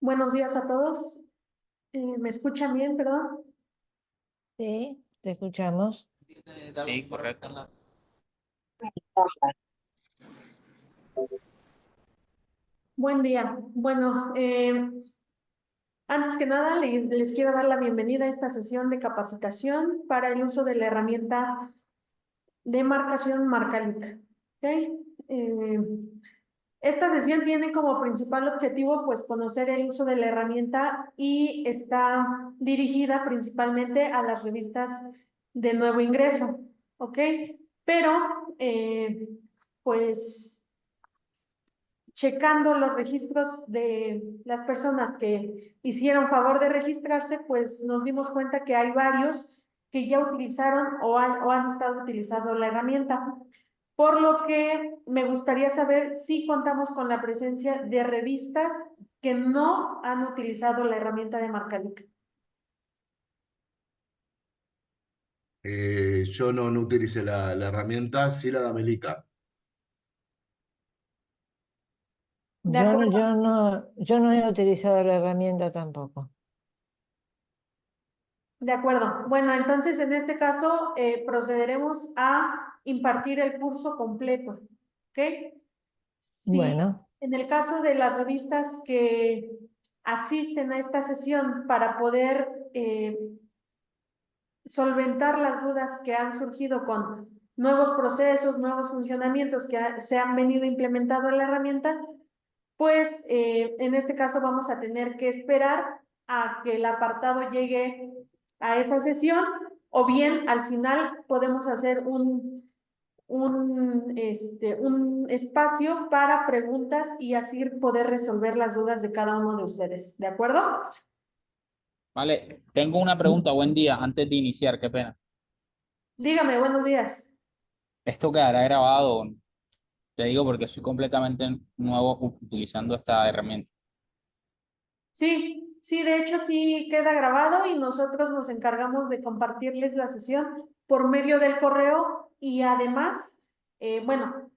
Buenos días a todos. ¿Me escuchan bien, perdón? Sí, te escuchamos. Sí, correcto. Buen día. Bueno, antes que nada, les quiero dar la bienvenida a esta sesión de capacitación para el uso de la herramienta de marcación Marcalic. ¿Ok? Eh, Esta sesión tiene como principal objetivo, pues, conocer el uso de la herramienta y está dirigida principalmente a las revistas de nuevo ingreso, ¿ok? Pero, pues, checando los registros de las personas que hicieron favor de registrarse, pues nos dimos cuenta que hay varios que ya utilizaron o han estado utilizando la herramienta. Por lo que me gustaría saber si contamos con la presencia de revistas que no han utilizado la herramienta de Marcalic. Yo no utilicé la herramienta, sí la Gamelica. ¿De Yo, no- acuerdo? yo no, yo no he utilizado la herramienta tampoco. De acuerdo. Bueno, entonces en este caso procederemos a impartir el curso completo. ¿Ok? Si Bueno, en el caso de las revistas que asisten a esta sesión para poder solventar las dudas que han surgido con nuevos procesos, nuevos funcionamientos que se han venido implementando en la herramienta, pues en este caso vamos a tener que esperar a que el apartado llegue a esa sesión, o bien al final podemos hacer un espacio para preguntas y así poder resolver las dudas de cada uno de ustedes. ¿De acuerdo? Vale, tengo una pregunta, buen día, antes de iniciar, qué pena. Dígame, buenos días. ¿Esto quedará grabado? Te digo porque soy completamente nuevo utilizando esta herramienta. Sí, sí, de hecho sí queda grabado y nosotros nos encargamos de compartirles la sesión por medio del correo y además, bueno,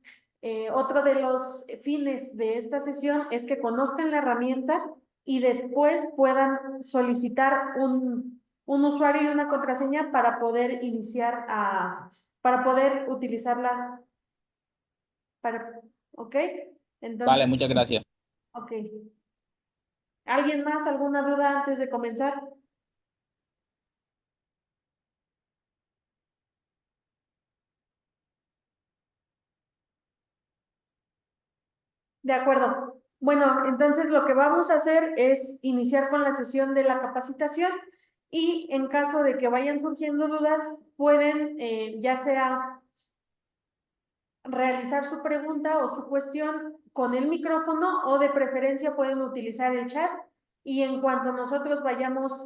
otro de los fines de esta sesión es que conozcan la herramienta y después puedan solicitar un usuario y una contraseña para poder para poder utilizarla, ¿ok? Vale, Entonces, muchas gracias. ok. ¿Alguien más? ¿Alguna duda antes de comenzar? De acuerdo. Bueno, entonces lo que vamos a hacer es iniciar con la sesión de la capacitación y en caso de que vayan surgiendo dudas, pueden ya sea realizar su pregunta o su cuestión con el micrófono o de preferencia pueden utilizar el chat y en cuanto nosotros vayamos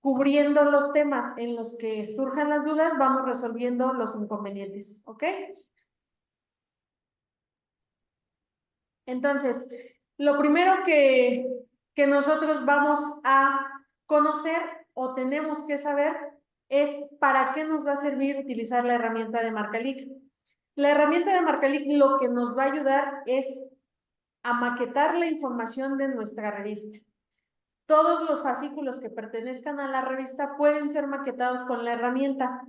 cubriendo los temas en los que surjan las dudas, vamos resolviendo los inconvenientes, ¿ok? Entonces, lo primero que nosotros vamos a conocer o tenemos que saber es para qué nos va a servir utilizar la herramienta de Marcalic. La herramienta de Marcalic lo que nos va a ayudar es a maquetar la información de nuestra revista. Todos los fascículos que pertenezcan a la revista pueden ser maquetados con la herramienta.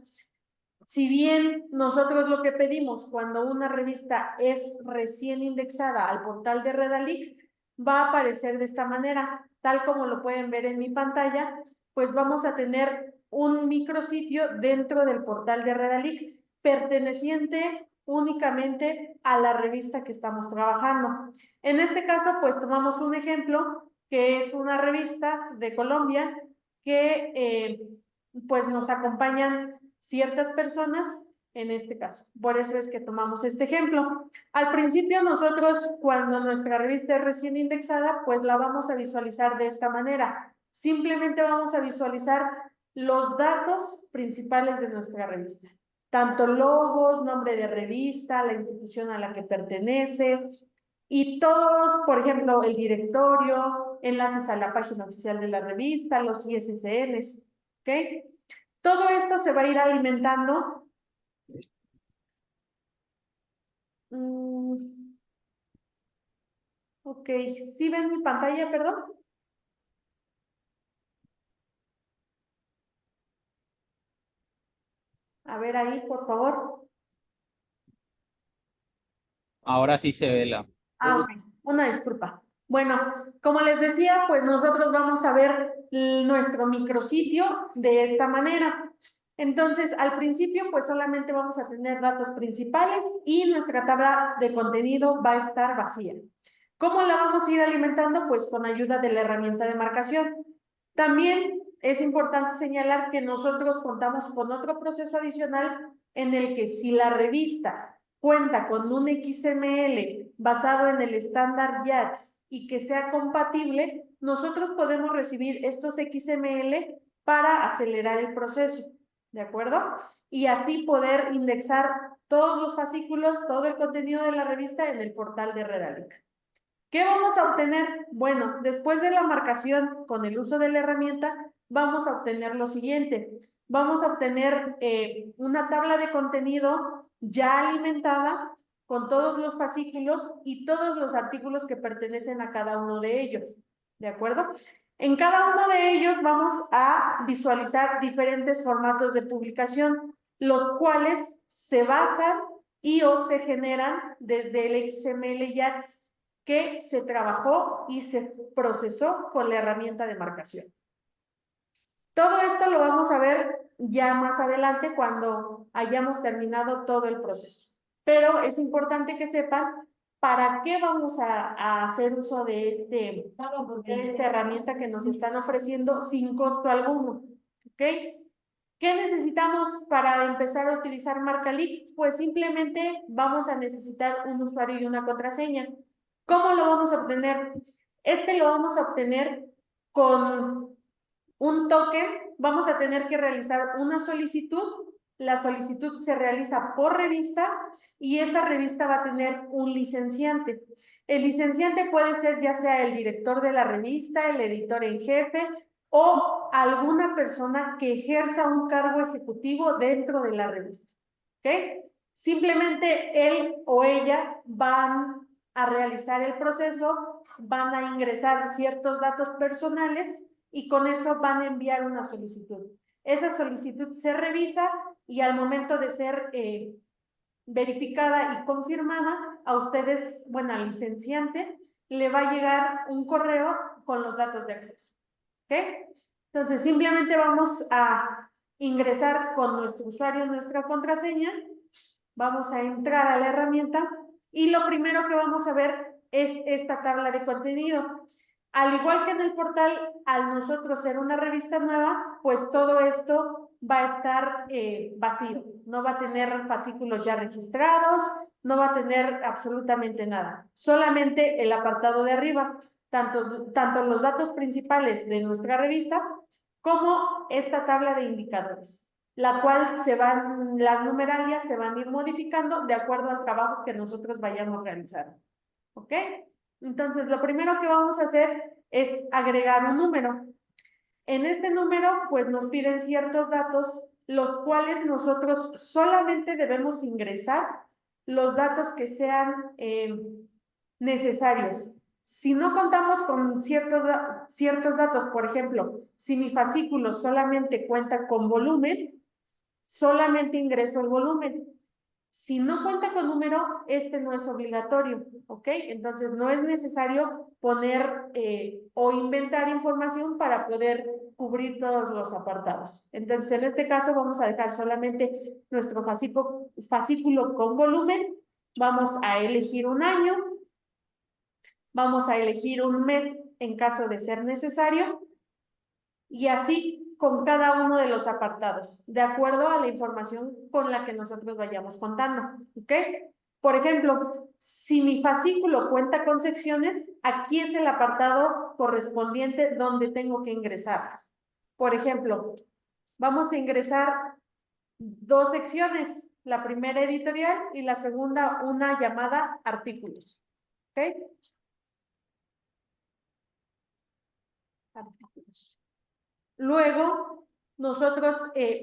Si bien nosotros lo que pedimos cuando una revista es recién indexada al portal de Redalic, va a aparecer de esta manera, tal como lo pueden ver en mi pantalla, pues vamos a tener un micrositio dentro del portal de Redalic, perteneciente únicamente a la revista que estamos trabajando. En este caso, pues tomamos un ejemplo, que es una revista de Colombia que pues nos acompañan ciertas personas en este caso. Por eso es que tomamos este ejemplo. Al principio nosotros, cuando nuestra revista es recién indexada, pues la vamos a visualizar de esta manera. Simplemente vamos a visualizar los datos principales de nuestra revista. Tanto logos, nombre de revista, la institución a la que pertenece y todos, por ejemplo, el directorio, enlaces a la página oficial de la revista, los ISSNs, ¿ok? Todo esto se va a ir alimentando. Ok, ¿sí ven mi pantalla, perdón? A ver ahí, por favor. Ahora sí se ve la. Ok, una disculpa. Bueno, como les decía, pues nosotros vamos a ver nuestro micrositio de esta manera. Entonces, al principio, pues solamente vamos a tener datos principales y nuestra tabla de contenido va a estar vacía. ¿Cómo la vamos a ir alimentando? Pues con ayuda de la herramienta de marcación. También es importante señalar que nosotros contamos con otro proceso adicional en el que si la revista cuenta con un XML basado en el estándar YATS y que sea compatible, nosotros podemos recibir estos XML para acelerar el proceso, ¿de acuerdo? Y así poder indexar todos los fascículos, todo el contenido de la revista en el portal de Redalyc. ¿Qué vamos a obtener? Bueno, después de la marcación con el uso de la herramienta, vamos a obtener lo siguiente. Vamos a obtener una tabla de contenido ya alimentada con todos los fascículos y todos los artículos que pertenecen a cada uno de ellos. ¿De acuerdo? En cada uno de ellos vamos a visualizar diferentes formatos de publicación, los cuales se basan y o se generan desde el XML YATS que se trabajó y se procesó con la herramienta de marcación. Todo esto lo vamos a ver ya más adelante cuando hayamos terminado todo el proceso. Pero es importante que sepan para qué vamos a hacer uso de esta herramienta que nos están ofreciendo sin costo alguno. ¿Ok? ¿Qué necesitamos para empezar a utilizar Marcalic? Pues simplemente vamos a necesitar un usuario y una contraseña. ¿Cómo lo vamos a obtener? Lo vamos a obtener con un token. Vamos a tener que realizar una solicitud. La solicitud se realiza por revista y esa revista va a tener un licenciante. El licenciante puede ser ya sea el director de la revista, el editor en jefe o alguna persona que ejerza un cargo ejecutivo dentro de la revista. ¿Ok? Simplemente él o ella van a realizar el proceso, van a ingresar ciertos datos personales y con eso van a enviar una solicitud. Esa solicitud se revisa y al momento de ser verificada y confirmada, a ustedes, bueno, al licenciante, le va a llegar un correo con los datos de acceso. ¿Ok? Entonces, simplemente vamos a ingresar con nuestro usuario nuestra contraseña, vamos a entrar a la herramienta y lo primero que vamos a ver es esta tabla de contenido. Al igual que en el portal, al nosotros ser una revista nueva, pues todo esto va a estar vacío. No va a tener fascículos ya registrados, no va a tener absolutamente nada. Solamente el apartado de arriba, tanto los datos principales de nuestra revista como esta tabla de indicadores, la cual las numeralias se van a ir modificando de acuerdo al trabajo que nosotros vayamos realizando. ¿Ok? Entonces, lo primero que vamos a hacer es agregar un número. En este número, pues nos piden ciertos datos, los cuales nosotros solamente debemos ingresar los datos que sean necesarios. Si no contamos con ciertos datos, por ejemplo, si mi fascículo solamente cuenta con volumen, solamente ingreso el volumen. Si no cuenta con número, no es obligatorio, ¿ok? Entonces no es necesario poner o inventar información para poder cubrir todos los apartados. Entonces en este caso vamos a dejar solamente nuestro fascículo con volumen, vamos a elegir un año, vamos a elegir un mes en caso de ser necesario y así con cada uno de los apartados, de acuerdo a la información con la que nosotros vayamos contando, ¿ok? Por ejemplo, si mi fascículo cuenta con secciones, aquí es el apartado correspondiente donde tengo que ingresarlas. Por ejemplo, vamos a ingresar 2 secciones, la primera editorial y la segunda una llamada artículos, ¿ok? Artículos. Luego, nosotros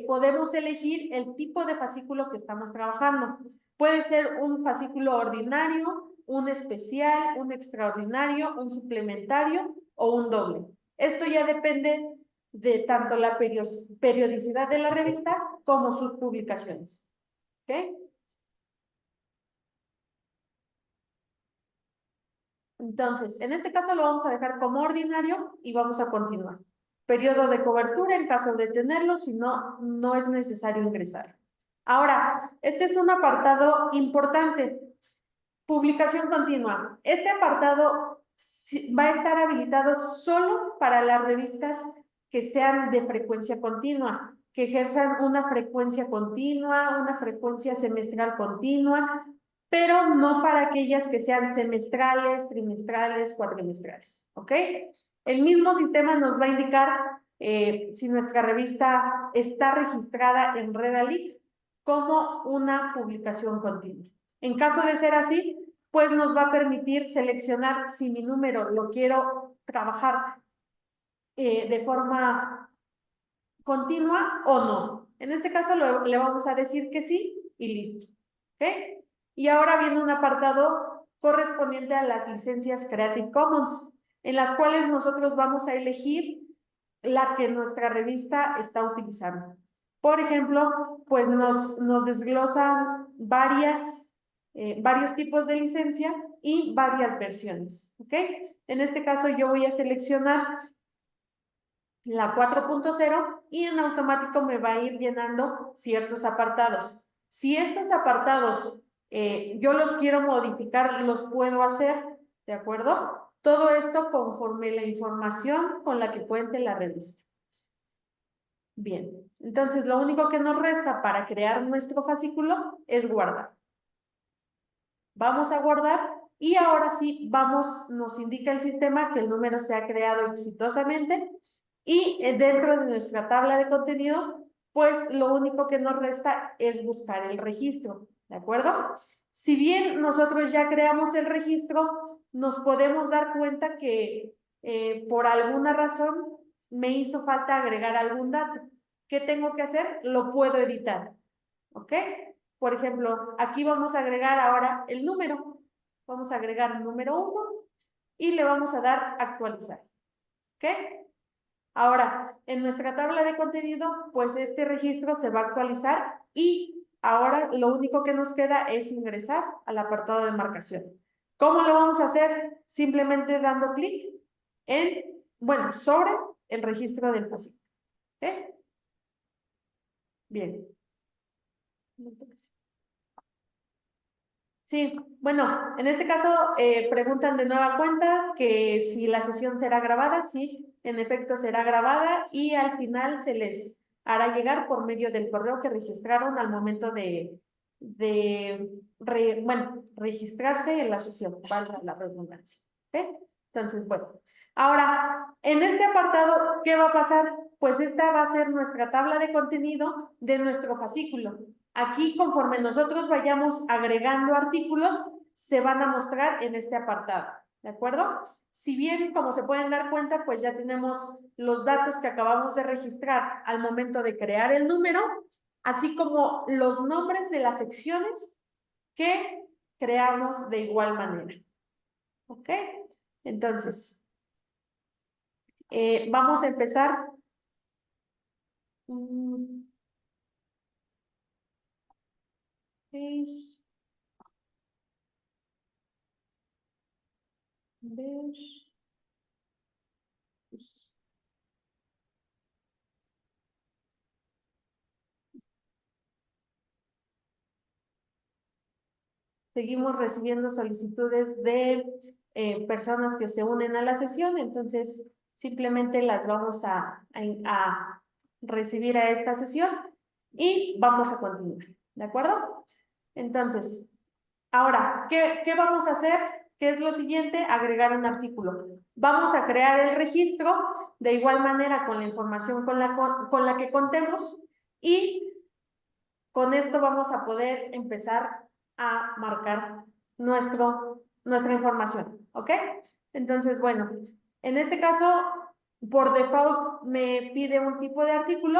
podemos elegir el tipo de fascículo que estamos trabajando. Puede ser un fascículo ordinario, un especial, un extraordinario, un suplementario o un doble. Esto ya depende de tanto la periodicidad de la revista como sus publicaciones. ¿Ok? Entonces, en este caso lo vamos a dejar como ordinario y vamos a continuar. Periodo de cobertura en caso de tenerlo, si no, no es necesario ingresar. Ahora, este es un apartado importante. Publicación continua. Este apartado va a estar habilitado solo para las revistas que sean de frecuencia continua, que ejerzan una frecuencia continua, una frecuencia semestral continua, pero no para aquellas que sean semestrales, trimestrales, cuatrimestrales, ¿ok? El mismo sistema nos va a indicar si nuestra revista está registrada en Redalic como una publicación continua. En caso de ser así, pues nos va a permitir seleccionar si mi número lo quiero trabajar de forma continua o no. En este caso le vamos a decir que sí y listo. ¿Ok? Y ahora viene un apartado correspondiente a las licencias Creative Commons, en las cuales nosotros vamos a elegir la que nuestra revista está utilizando. Por ejemplo, pues nos desglosan varios tipos de licencia y varias versiones. ¿Ok? En este caso yo voy a seleccionar la 4.0 y en automático me va a ir llenando ciertos apartados. Si estos apartados yo los quiero modificar, los puedo hacer, ¿de acuerdo? Todo esto conforme la información con la que cuente la revista. Bien, entonces lo único que nos resta para crear nuestro fascículo es guardar. Vamos a guardar y ahora sí nos indica el sistema que el número se ha creado exitosamente. Y dentro de nuestra tabla de contenido, pues lo único que nos resta es buscar el registro, ¿de acuerdo? Si bien nosotros ya creamos el registro, nos podemos dar cuenta que por alguna razón me hizo falta agregar algún dato. ¿Qué tengo que hacer? Lo puedo editar, ¿ok? Por ejemplo, aquí vamos a agregar ahora el número. Vamos a agregar el número 1 y le vamos a dar actualizar, ¿ok? Ahora, en nuestra tabla de contenido, pues este registro se va a actualizar y ahora lo único que nos queda es ingresar al apartado de marcación. ¿Cómo lo vamos a hacer? Simplemente dando clic sobre el registro del fascículo. ¿Ok? Bien. Sí, bueno, en este caso preguntan de nueva cuenta que si la sesión será grabada. Sí, en efecto será grabada y al final se les hará llegar por medio del correo que registraron al momento de registrarse en la sesión, valga la redundancia. ¿Ok? Entonces, bueno, ahora, en este apartado, ¿qué va a pasar? Pues esta va a ser nuestra tabla de contenido de nuestro fascículo. Aquí, conforme nosotros vayamos agregando artículos, se van a mostrar en este apartado, ¿de acuerdo? Si bien, como se pueden dar cuenta, pues ya tenemos los datos que acabamos de registrar al momento de crear el número, así como los nombres de las secciones que creamos de igual manera. ¿Ok? Entonces, vamos a empezar. Seguimos recibiendo solicitudes de personas que se unen a la sesión, entonces simplemente las vamos a recibir a esta sesión y vamos a continuar, ¿de acuerdo? Entonces, ahora, ¿qué vamos a hacer? ¿Qué es lo siguiente? Agregar un artículo. Vamos a crear el registro de igual manera con la información con la que contemos y con esto vamos a poder empezar a marcar nuestra información, ¿ok? Entonces, bueno, en este caso, por default me pide un tipo de artículo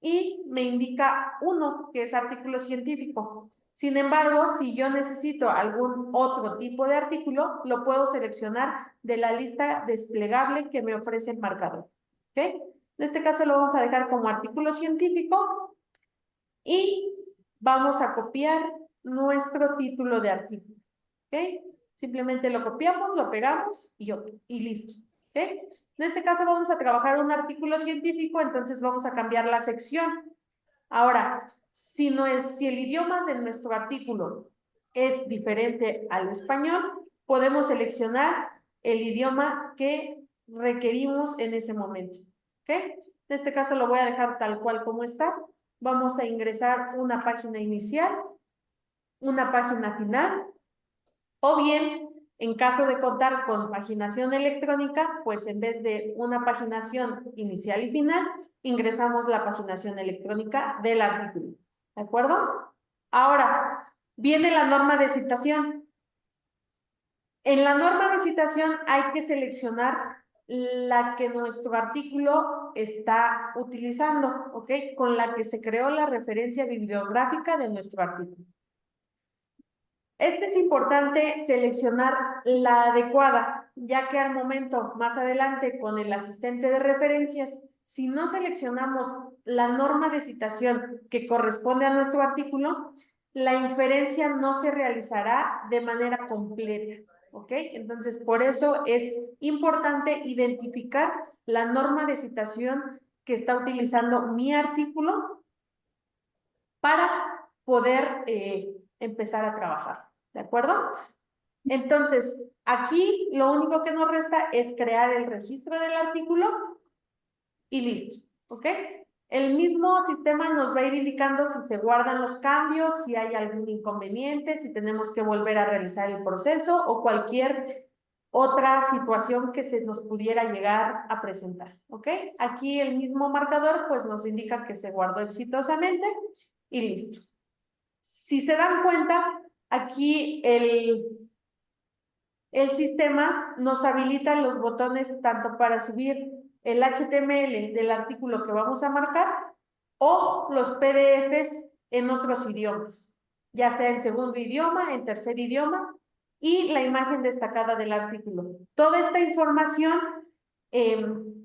y me indica uno, que es artículo científico. Sin embargo, si yo necesito algún otro tipo de artículo, lo puedo seleccionar de la lista desplegable que me ofrece el marcador, ¿ok? En este caso lo vamos a dejar como artículo científico y vamos a copiar nuestro título de artículo. ¿Ok? Simplemente lo copiamos, lo pegamos y listo. ¿Ok? En este caso vamos a trabajar un artículo científico, entonces vamos a cambiar la sección. Ahora, si el idioma de nuestro artículo es diferente al español, podemos seleccionar el idioma que requerimos en ese momento. ¿Ok? En este caso lo voy a dejar tal cual como está. Vamos a ingresar una página inicial, una página final, o bien, en caso de contar con paginación electrónica, pues en vez de una paginación inicial y final, ingresamos la paginación electrónica del artículo. ¿De acuerdo? Ahora, viene la norma de citación. En la norma de citación hay que seleccionar la que nuestro artículo está utilizando, ¿ok? Con la que se creó la referencia bibliográfica de nuestro artículo. Es importante seleccionar la adecuada, ya que al momento, más adelante, con el asistente de referencias, si no seleccionamos la norma de citación que corresponde a nuestro artículo, la inferencia no se realizará de manera completa, ¿ok? Entonces, por eso es importante identificar la norma de citación que está utilizando mi artículo para poder empezar a trabajar. ¿De acuerdo? Entonces, aquí lo único que nos resta es crear el registro del artículo y listo, ¿ok? El mismo sistema nos va a ir indicando si se guardan los cambios, si hay algún inconveniente, si tenemos que volver a realizar el proceso o cualquier otra situación que se nos pudiera llegar a presentar, ¿ok? Aquí el mismo marcador pues nos indica que se guardó exitosamente y listo. Si se dan cuenta, aquí el sistema nos habilita los botones tanto para subir el HTML del artículo que vamos a marcar o los PDFs en otros idiomas, ya sea en segundo idioma, en tercer idioma y la imagen destacada del artículo. Toda esta información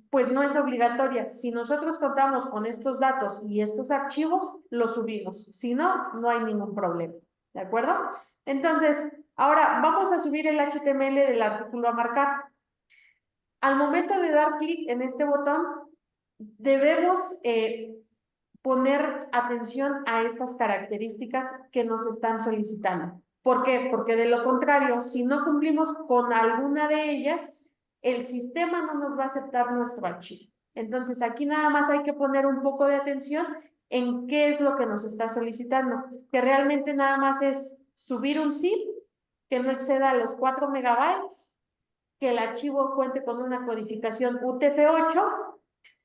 pues no es obligatoria. Si nosotros contamos con estos datos y estos archivos, los subimos. Si no, no hay ningún problema. ¿De acuerdo? Entonces, ahora vamos a subir el HTML del artículo a marcar. Al momento de dar clic en este botón, debemos poner atención a estas características que nos están solicitando. ¿Por qué? Porque de lo contrario, si no cumplimos con alguna de ellas, el sistema no nos va a aceptar nuestro archivo. Entonces, aquí nada más hay que poner un poco de atención en qué es lo que nos está solicitando, que realmente nada más es subir un zip que no exceda los 4 megabytes, que el archivo cuente con una codificación UTF-8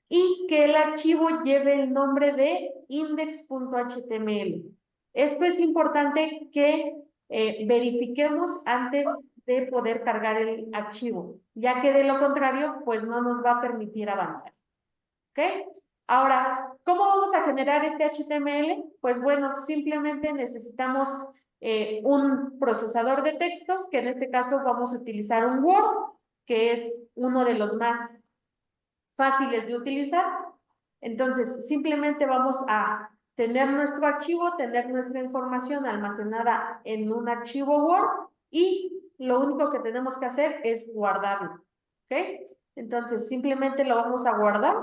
y que el archivo lleve el nombre de index.html. Esto es importante que verifiquemos antes de poder cargar el archivo, ya que de lo contrario, pues no nos va a permitir avanzar. ¿Ok? Ahora, ¿cómo vamos a generar este HTML? Pues bueno, simplemente necesitamos un procesador de textos, que en este caso vamos a utilizar un Word, que es uno de los más fáciles de utilizar. Entonces, simplemente vamos a tener nuestro archivo, tener nuestra información almacenada en un archivo Word y lo único que tenemos que hacer es guardarlo. ¿Ok? Entonces, simplemente lo vamos a guardar.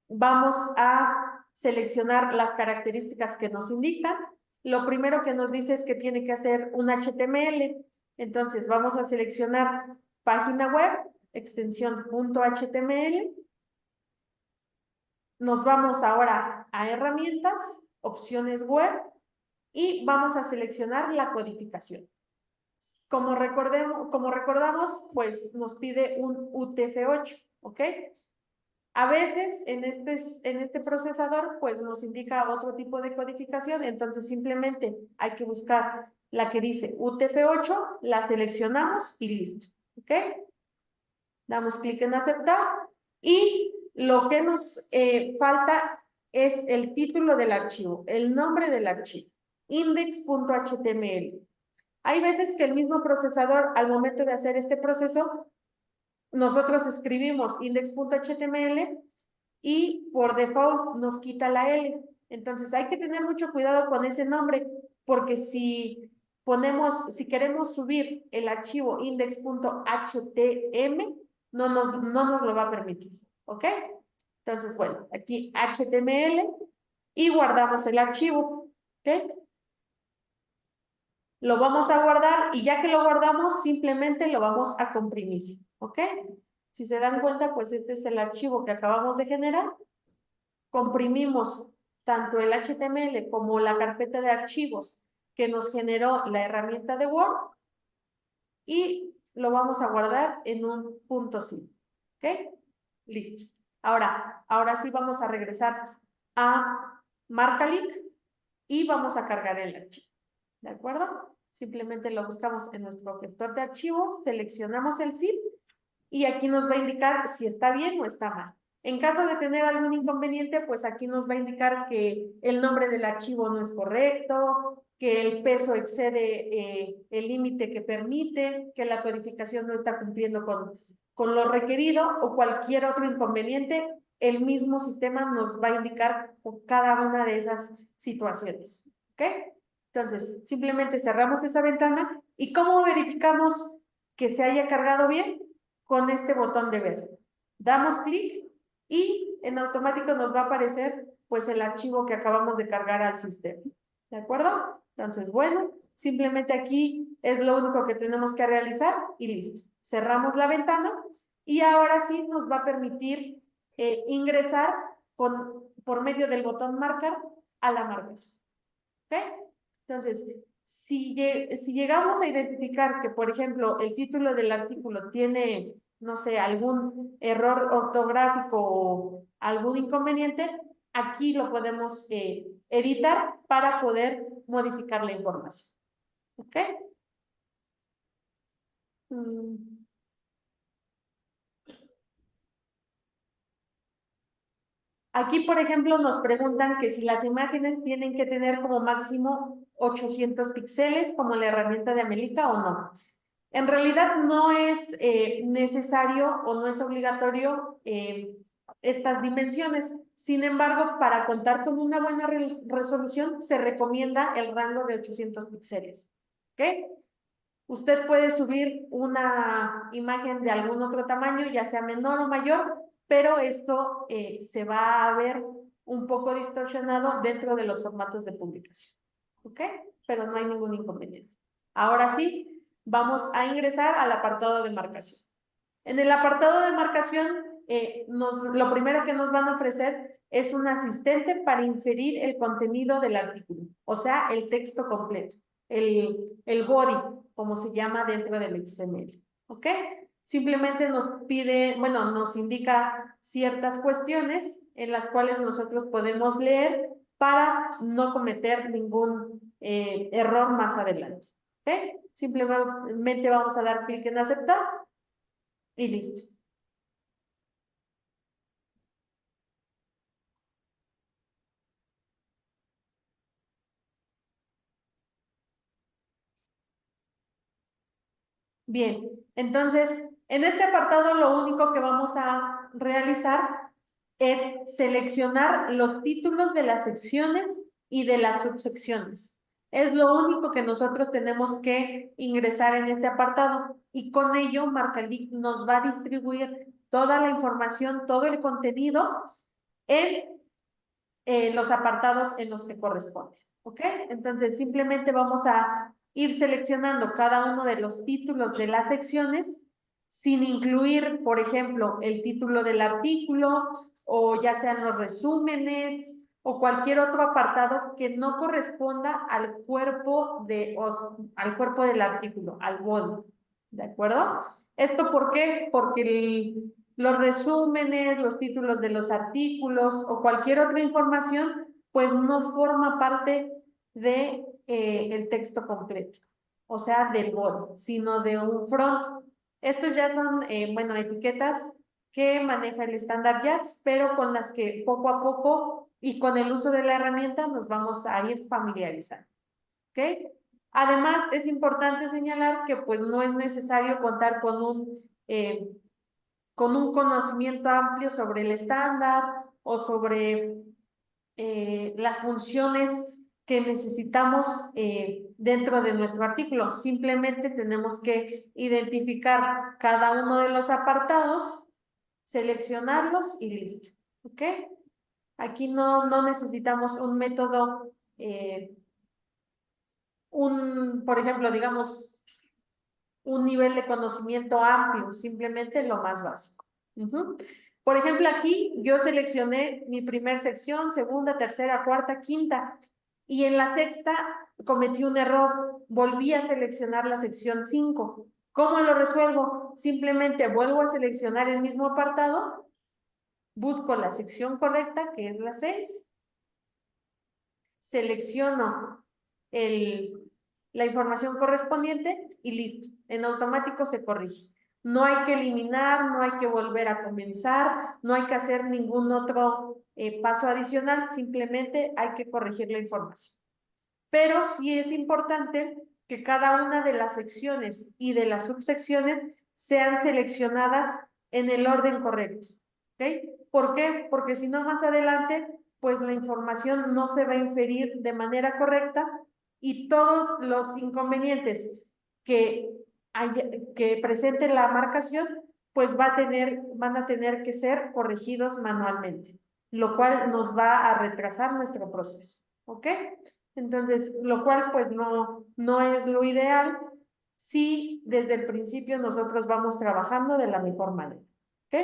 Vamos a seleccionar las características que nos indican. Lo primero que nos dice es que tiene que hacer un HTML. Entonces, vamos a seleccionar página web, extensión .html. Nos vamos ahora a herramientas, opciones web y vamos a seleccionar la codificación. Como recordamos, pues nos pide un UTF-8, ¿ok? A veces en este procesador pues nos indica otro tipo de codificación, entonces simplemente hay que buscar la que dice UTF-8, la seleccionamos y listo, ¿ok? Damos clic en aceptar y lo que nos falta es el título del archivo, el nombre del archivo, index.html. Hay veces que el mismo procesador, al momento de hacer este proceso, nosotros escribimos index.html y por default nos quita la L. Entonces hay que tener mucho cuidado con ese nombre, porque si queremos subir el archivo index.htm, no nos lo va a permitir, ¿ok? Entonces, bueno, aquí HTML y guardamos el archivo, ¿ok? Lo vamos a guardar y ya que lo guardamos, simplemente lo vamos a comprimir, ¿ok? Si se dan cuenta, pues este es el archivo que acabamos de generar. Comprimimos tanto el HTML como la carpeta de archivos que nos generó la herramienta de Word y lo vamos a guardar en un .zip, ¿ok? Listo. Ahora sí vamos a regresar a Marcalink y vamos a cargar el archivo, ¿de acuerdo? Simplemente lo buscamos en nuestro gestor de archivos, seleccionamos el zip y aquí nos va a indicar si está bien o está mal. En caso de tener algún inconveniente, pues aquí nos va a indicar que el nombre del archivo no es correcto, que el peso excede el límite que permite, que la codificación no está cumpliendo con lo requerido o cualquier otro inconveniente, el mismo sistema nos va a indicar por cada una de esas situaciones, ¿ok? Entonces, simplemente cerramos esa ventana y ¿cómo verificamos que se haya cargado bien? Con este botón de ver. Damos clic y en automático nos va a aparecer pues el archivo que acabamos de cargar al sistema. ¿De acuerdo? Entonces, bueno, simplemente aquí es lo único que tenemos que realizar y listo. Cerramos la ventana y ahora sí nos va a permitir ingresar por medio del botón marcar a la marcación. ¿Ok? Entonces, si llegamos a identificar que, por ejemplo, el título del artículo tiene, no sé, algún error ortográfico o algún inconveniente, aquí lo podemos editar para poder modificar la información. ¿Ok? Aquí, por ejemplo, nos preguntan que si las imágenes tienen que tener como máximo 800 píxeles como la herramienta de Amelica o no. En realidad no es necesario o no es obligatorio estas dimensiones. Sin embargo, para contar con una buena resolución, se recomienda el rango de 800 píxeles. ¿Ok? Usted puede subir una imagen de algún otro tamaño, ya sea menor o mayor, pero esto se va a ver un poco distorsionado dentro de los formatos de publicación. ¿Ok? Pero no hay ningún inconveniente. Ahora sí, vamos a ingresar al apartado de marcación. En el apartado de marcación, lo primero que nos van a ofrecer es un asistente para inferir el contenido del artículo, o sea, el texto completo, el body, como se llama dentro del XML, ¿ok? Simplemente nos pide, bueno, nos indica ciertas cuestiones en las cuales nosotros podemos leer para no cometer ningún error más adelante, ¿ok? Simplemente vamos a dar clic en aceptar y listo. Bien, entonces, en este apartado lo único que vamos a realizar es seleccionar los títulos de las secciones y de las subsecciones. Es lo único que nosotros tenemos que ingresar en este apartado y con ello Marcalink nos va a distribuir toda la información, todo el contenido en los apartados en los que corresponde. ¿Ok? Entonces, simplemente vamos a ir seleccionando cada uno de los títulos de las secciones sin incluir, por ejemplo, el título del artículo o ya sean los resúmenes o cualquier otro apartado que no corresponda al cuerpo del artículo, al body. ¿De acuerdo? ¿Esto por qué? Porque los resúmenes, los títulos de los artículos o cualquier otra información, pues no forma parte de el texto completo, o sea, del body, sino de un front. Estos ya son, bueno, etiquetas que maneja el estándar JATS, pero con las que poco a poco y con el uso de la herramienta nos vamos a ir familiarizando. ¿Ok? Además, es importante señalar que pues no es necesario contar con un conocimiento amplio sobre el estándar o sobre las funciones que necesitamos dentro de nuestro artículo. Simplemente tenemos que identificar cada uno de los apartados, seleccionarlos y listo. ¿Ok? Aquí no necesitamos un método, por ejemplo, digamos, un nivel de conocimiento amplio, simplemente lo más básico. Por ejemplo, aquí yo seleccioné mi primer sección, segunda, tercera, cuarta, quinta, y en la sexta cometí un error, volví a seleccionar la sección 5. ¿Cómo lo resuelvo? Simplemente vuelvo a seleccionar el mismo apartado, busco la sección correcta, que es la 6, selecciono la información correspondiente y listo. En automático se corrige. No hay que eliminar, no hay que volver a comenzar, no hay que hacer ningún otro paso adicional, simplemente hay que corregir la información. Pero sí es importante que cada una de las secciones y de las subsecciones sean seleccionadas en el orden correcto. ¿Ok? ¿Por qué? Porque si no, más adelante, pues la información no se va a inferir de manera correcta y todos los inconvenientes que presente la marcación, pues van a tener que ser corregidos manualmente, lo cual nos va a retrasar nuestro proceso. ¿Ok? Entonces, lo cual pues no es lo ideal si desde el principio nosotros vamos trabajando de la mejor manera. ¿Ok?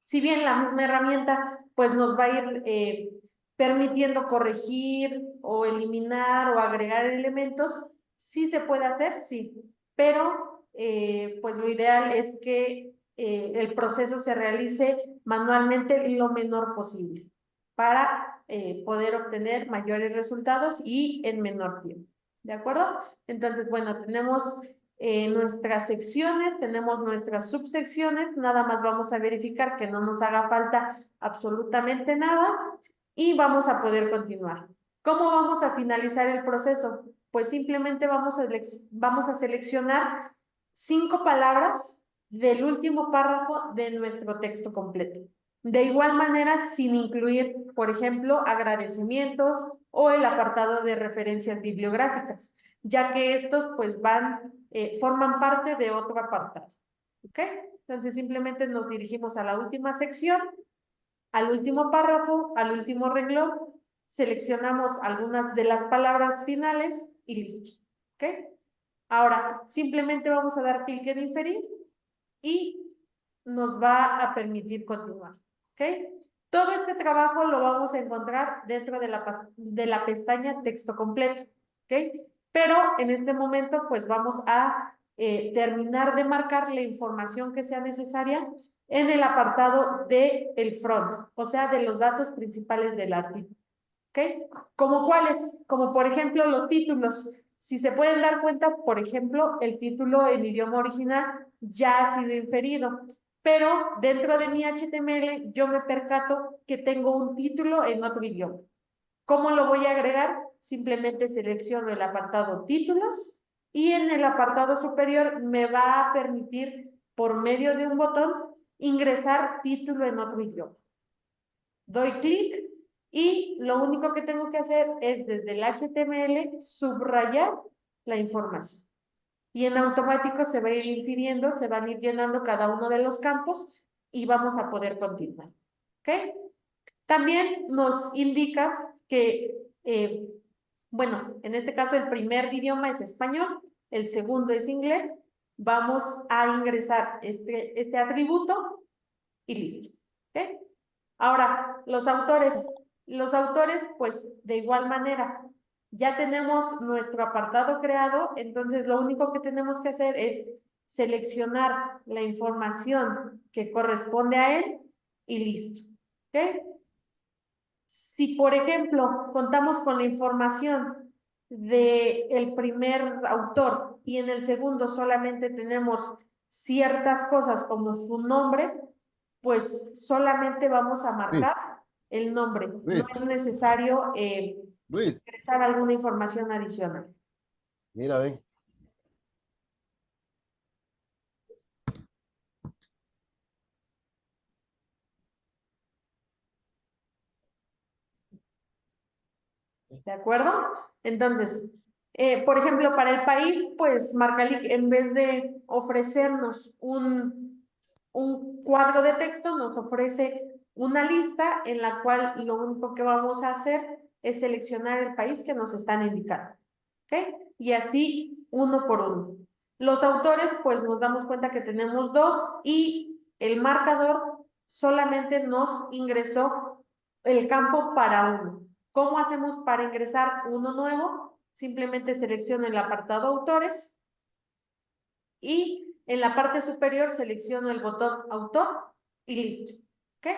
Si bien la misma herramienta pues nos va a ir permitiendo corregir o eliminar o agregar elementos, sí se puede hacer, sí, pero pues lo ideal es que el proceso se realice manualmente lo menor posible para poder obtener mayores resultados y en menor tiempo. ¿De acuerdo? Entonces, bueno, tenemos nuestras secciones, tenemos nuestras subsecciones, nada más vamos a verificar que no nos haga falta absolutamente nada y vamos a poder continuar. ¿Cómo vamos a finalizar el proceso? Pues simplemente vamos a seleccionar 5 palabras del último párrafo de nuestro texto completo. De igual manera, sin incluir, por ejemplo, agradecimientos o el apartado de referencias bibliográficas, ya que estos pues forman parte de otro apartado. ¿Ok? Entonces simplemente nos dirigimos a la última sección, al último párrafo, al último renglón, seleccionamos algunas de las palabras finales y listo. ¿Ok? Ahora, simplemente vamos a dar clic en inferir y nos va a permitir continuar. ¿Ok? Todo este trabajo lo vamos a encontrar dentro de la pestaña texto completo. ¿Ok? Pero en este momento pues vamos a terminar de marcar la información que sea necesaria en el apartado del front, o sea, de los datos principales del artículo. ¿Ok? ¿Como cuáles? Como por ejemplo los títulos. Si se pueden dar cuenta, por ejemplo, el título en idioma original ya ha sido inferido, pero dentro de mi HTML yo me percato que tengo un título en otro idioma. ¿Cómo lo voy a agregar? Simplemente selecciono el apartado títulos y en el apartado superior me va a permitir, por medio de un botón, ingresar título en otro idioma. Doy clic y lo único que tengo que hacer es desde el HTML subrayar la información. Y en automático se va a ir incidiendo, se van a ir llenando cada uno de los campos y vamos a poder continuar. ¿Ok? También nos indica que, bueno, en este caso el primer idioma es español, el segundo es inglés. Vamos a ingresar este atributo y listo. ¿Ok? Ahora, los autores, pues de igual manera, ya tenemos nuestro apartado creado, entonces lo único que tenemos que hacer es seleccionar la información que corresponde a él y listo. ¿Ok? Si, por ejemplo, contamos con la información del primer autor y en el segundo solamente tenemos ciertas cosas como su nombre, pues solamente vamos a Luis, marcar el nombre. No Luis, es necesario Luis, ingresar alguna información adicional. mira, ven. ¿De acuerdo? Entonces, por ejemplo, para el país, pues Marcalic, en vez de ofrecernos un cuadro de texto, nos ofrece una lista en la cual lo único que vamos a hacer es seleccionar el país que nos están indicando. ¿Ok? Y así, uno por uno. Los autores, pues nos damos cuenta que tenemos 2 y el marcador solamente nos ingresó el campo para 1. ¿Cómo hacemos para ingresar uno nuevo? Simplemente selecciono el apartado autores y en la parte superior selecciono el botón autor y listo. ¿Ok?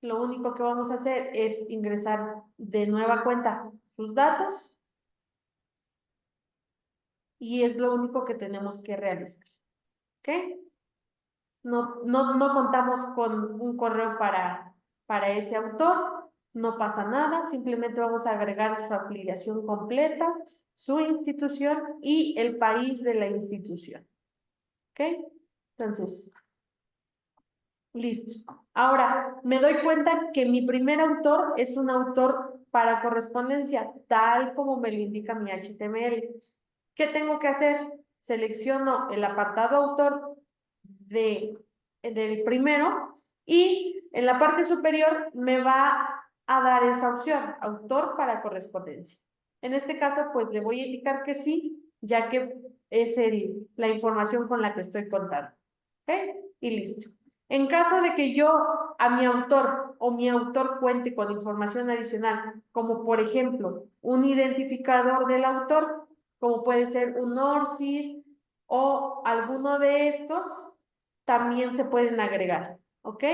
Lo único que vamos a hacer es ingresar de nueva cuenta sus datos y es lo único que tenemos que realizar. ¿Ok? No contamos con un correo para ese autor, no pasa nada, simplemente vamos a agregar su afiliación completa, su institución y el país de la institución. ¿Ok? Entonces, listo. Ahora, me doy cuenta que mi primer autor es un autor para correspondencia, tal como me lo indica mi HTML. ¿Qué tengo que hacer? Selecciono el apartado autor del primero y en la parte superior me va a dar esa opción, autor para correspondencia. En este caso, pues le voy a indicar que sí, ya que es la información con la que estoy contando. ¿Ok? Y listo. En caso de que yo a mi autor o mi autor cuente con información adicional, como por ejemplo un identificador del autor, como puede ser un ORCID o alguno de estos, también se pueden agregar, ¿ok?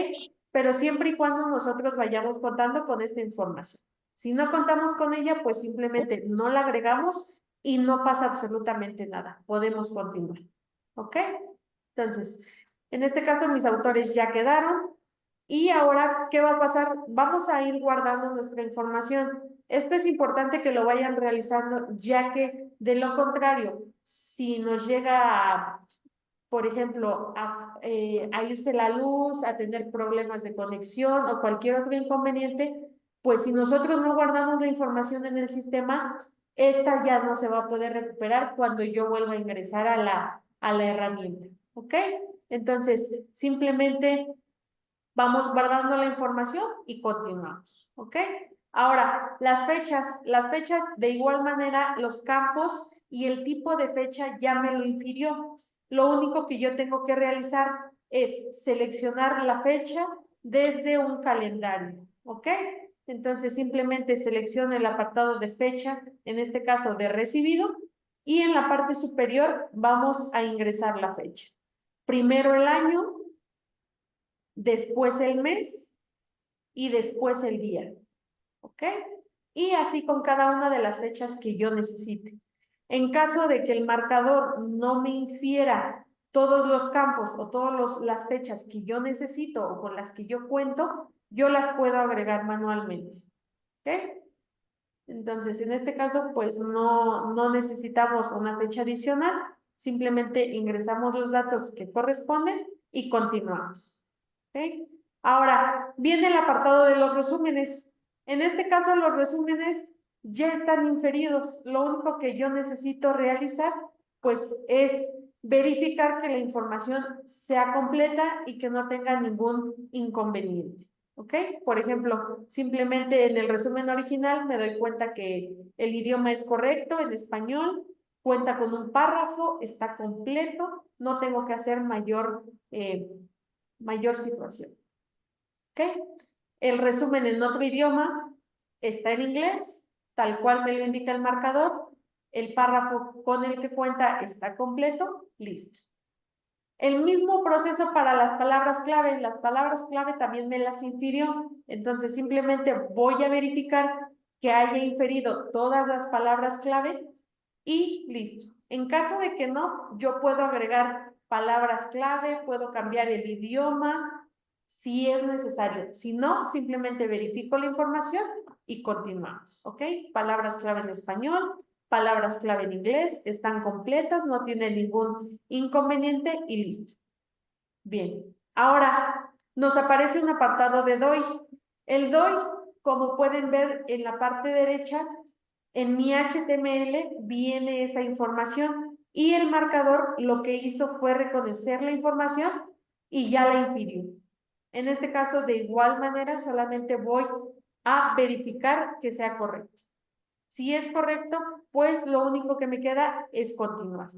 Pero siempre y cuando nosotros vayamos contando con esta información. Si no contamos con ella, pues simplemente no la agregamos y no pasa absolutamente nada. Podemos continuar, ¿ok? Entonces, en este caso mis autores ya quedaron. Y ahora, ¿qué va a pasar? Vamos a ir guardando nuestra información. Esto es importante que lo vayan realizando, ya que de lo contrario, si nos llega por ejemplo, a irse la luz, a tener problemas de conexión o cualquier otro inconveniente, pues si nosotros no guardamos la información en el sistema, esta ya no se va a poder recuperar cuando yo vuelva a ingresar a la herramienta, ¿ok? Entonces, simplemente vamos guardando la información y continuamos, ¿ok? Ahora, las fechas de igual manera, los campos y el tipo de fecha ya me lo infirió. Lo único que yo tengo que realizar es seleccionar la fecha desde un calendario, ¿ok? Entonces simplemente selecciono el apartado de fecha, en este caso de recibido, y en la parte superior vamos a ingresar la fecha. Primero el año, después el mes y después el día, ¿ok? Y así con cada una de las fechas que yo necesite. En caso de que el marcador no me infiera todos los campos o todas las fechas que yo necesito o con las que yo cuento, yo las puedo agregar manualmente, ¿ok? Entonces, en este caso, pues no necesitamos una fecha adicional, simplemente ingresamos los datos que corresponden y continuamos. ¿Ok? Ahora, viene el apartado de los resúmenes. En este caso, los resúmenes ya están inferidos. Lo único que yo necesito realizar, pues, es verificar que la información sea completa y que no tenga ningún inconveniente. ¿Ok? Por ejemplo, simplemente en el resumen original me doy cuenta que el idioma es correcto en español, cuenta con un párrafo, está completo, no tengo que hacer mayor situación. ¿Ok? El resumen en otro idioma está en inglés, tal cual me lo indica el marcador, el párrafo con el que cuenta está completo, listo. El mismo proceso para las palabras clave también me las infirió, entonces simplemente voy a verificar que haya inferido todas las palabras clave y listo. En caso de que no, yo puedo agregar palabras clave, puedo cambiar el idioma si es necesario. Si no, simplemente verifico la información y continuamos, ¿ok? Palabras clave en español, palabras clave en inglés, están completas, no tiene ningún inconveniente y listo. Bien, ahora nos aparece un apartado de DOI. El DOI como pueden ver en la parte derecha, en mi HTML viene esa información y el marcador lo que hizo fue reconocer la información y ya la infirió. En este caso, de igual manera, solamente voy a verificar que sea correcto. Si es correcto, pues lo único que me queda es continuar.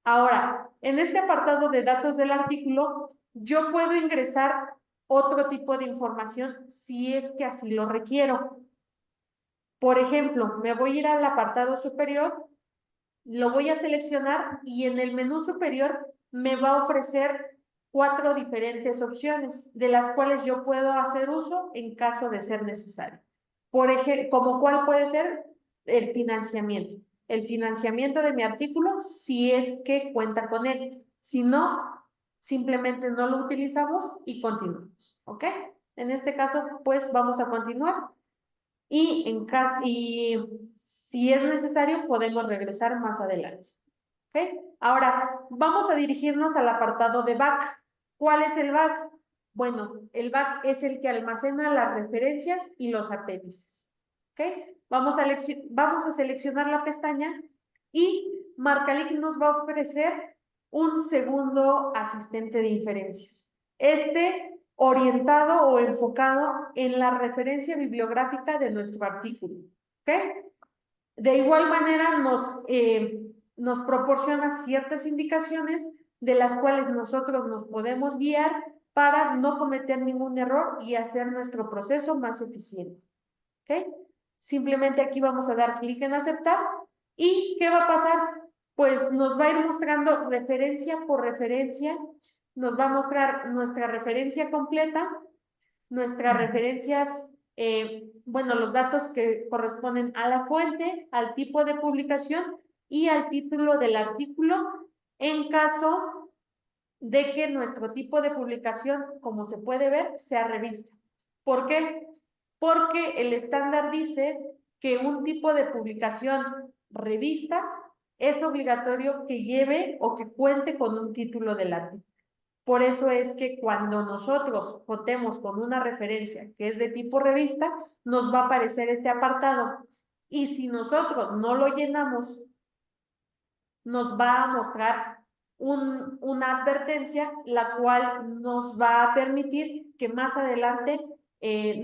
Ahora, en este apartado de datos del artículo, yo puedo ingresar otro tipo de información si es que así lo requiero. Por ejemplo, me voy a ir al apartado superior, lo voy a seleccionar y en el menú superior me va a ofrecer 4 diferentes opciones, de las cuales yo puedo hacer uso en caso de ser necesario. Por ejemplo, ¿como cuál puede ser? El financiamiento. El financiamiento de mi artículo, si es que cuenta con él. Si no, simplemente no lo utilizamos y continuamos, ¿ok? En este caso, pues vamos a continuar. Y si es necesario, podemos regresar más adelante. ¿Okay? Ahora, vamos a dirigirnos al apartado de back. ¿Cuál es el back? Bueno, el back es el que almacena las referencias y los apéndices. ¿Okay? Vamos a seleccionar la pestaña y Marcalic nos va a ofrecer un segundo asistente de inferencias. Orientado o enfocado en la referencia bibliográfica de nuestro artículo. ¿Okay? De igual manera nos proporciona ciertas indicaciones de las cuales nosotros nos podemos guiar para no cometer ningún error y hacer nuestro proceso más eficiente. ¿Okay? Simplemente aquí vamos a dar clic en aceptar y ¿qué va a pasar? Pues nos va a ir mostrando referencia por referencia, nos va a mostrar nuestra referencia completa, nuestras referencias, bueno, los datos que corresponden a la fuente, al tipo de publicación y al título del artículo, en caso de que nuestro tipo de publicación, como se puede ver, sea revista. ¿Por qué? Porque el estándar dice que un tipo de publicación revista es obligatorio que lleve o que cuente con un título del artículo. Por eso es que cuando nosotros contemos con una referencia que es de tipo revista, nos va a aparecer este apartado. Y si nosotros no lo llenamos, nos va a mostrar una advertencia, la cual nos va a permitir que más adelante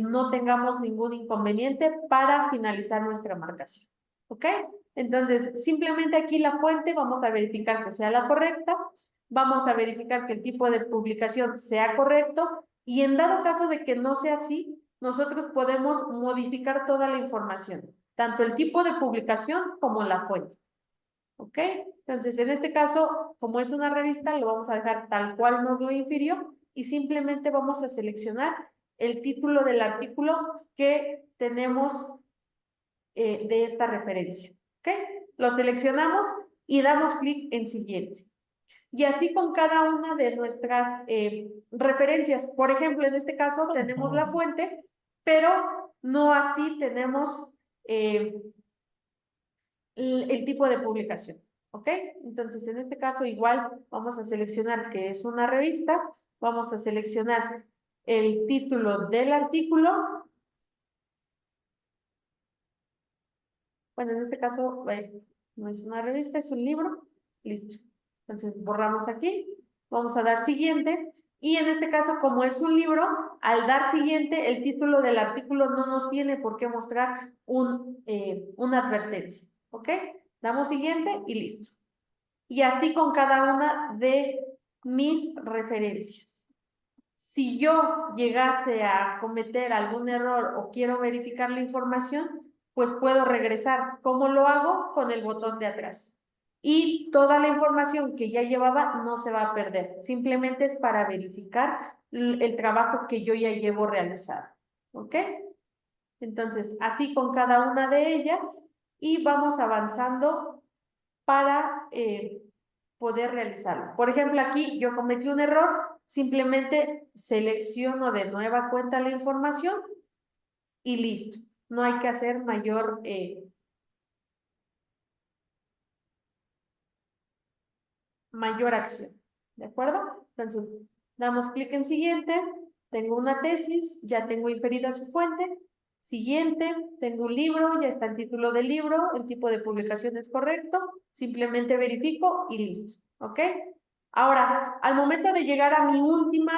no tengamos ningún inconveniente para finalizar nuestra marcación. ¿Ok? Entonces, simplemente aquí la fuente vamos a verificar que sea la correcta, vamos a verificar que el tipo de publicación sea correcto y en dado caso de que no sea así, nosotros podemos modificar toda la información, tanto el tipo de publicación como la fuente. ¿Ok? Entonces, en este caso, como es una revista, lo vamos a dejar tal cual nos lo infirió y simplemente vamos a seleccionar el título del artículo que tenemos de esta referencia. ¿Ok? Lo seleccionamos y damos clic en siguiente. Y así con cada una de nuestras referencias. Por ejemplo, en este caso tenemos la fuente, pero no así tenemos el tipo de publicación. ¿Ok? Entonces, en este caso igual vamos a seleccionar que es una revista, vamos a seleccionar el título del artículo. Bueno, en este caso no es una revista, es un libro. Listo. Entonces, borramos aquí, vamos a dar siguiente. Y en este caso, como es un libro, al dar siguiente, el título del artículo no nos tiene por qué mostrar una advertencia. ¿Ok? Damos siguiente y listo. Y así con cada una de mis referencias. Si yo llegase a cometer algún error o quiero verificar la información, pues puedo regresar. ¿Cómo lo hago? Con el botón de atrás. Y toda la información que ya llevaba no se va a perder. Simplemente es para verificar el trabajo que yo ya llevo realizado. ¿Ok? Entonces, así con cada una de ellas y vamos avanzando para poder realizarlo. Por ejemplo, aquí yo cometí un error, simplemente selecciono de nueva cuenta la información y listo. No hay que hacer mayor acción. ¿De acuerdo? Entonces, damos clic en siguiente. Tengo una tesis, ya tengo inferida su fuente. Siguiente, tengo un libro, ya está el título del libro, el tipo de publicación es correcto, simplemente verifico y listo, ¿ok? Ahora, al momento de llegar a mi última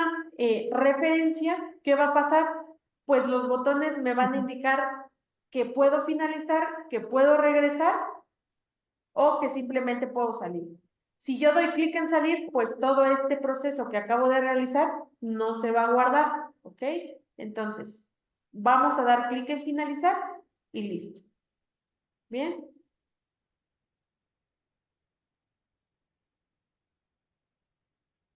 referencia, ¿qué va a pasar? Pues los botones me van a indicar que puedo finalizar, que puedo regresar o que simplemente puedo salir. Si yo doy clic en salir, pues todo este proceso que acabo de realizar no se va a guardar, ¿ok? Entonces, vamos a dar clic en finalizar y listo. Bien.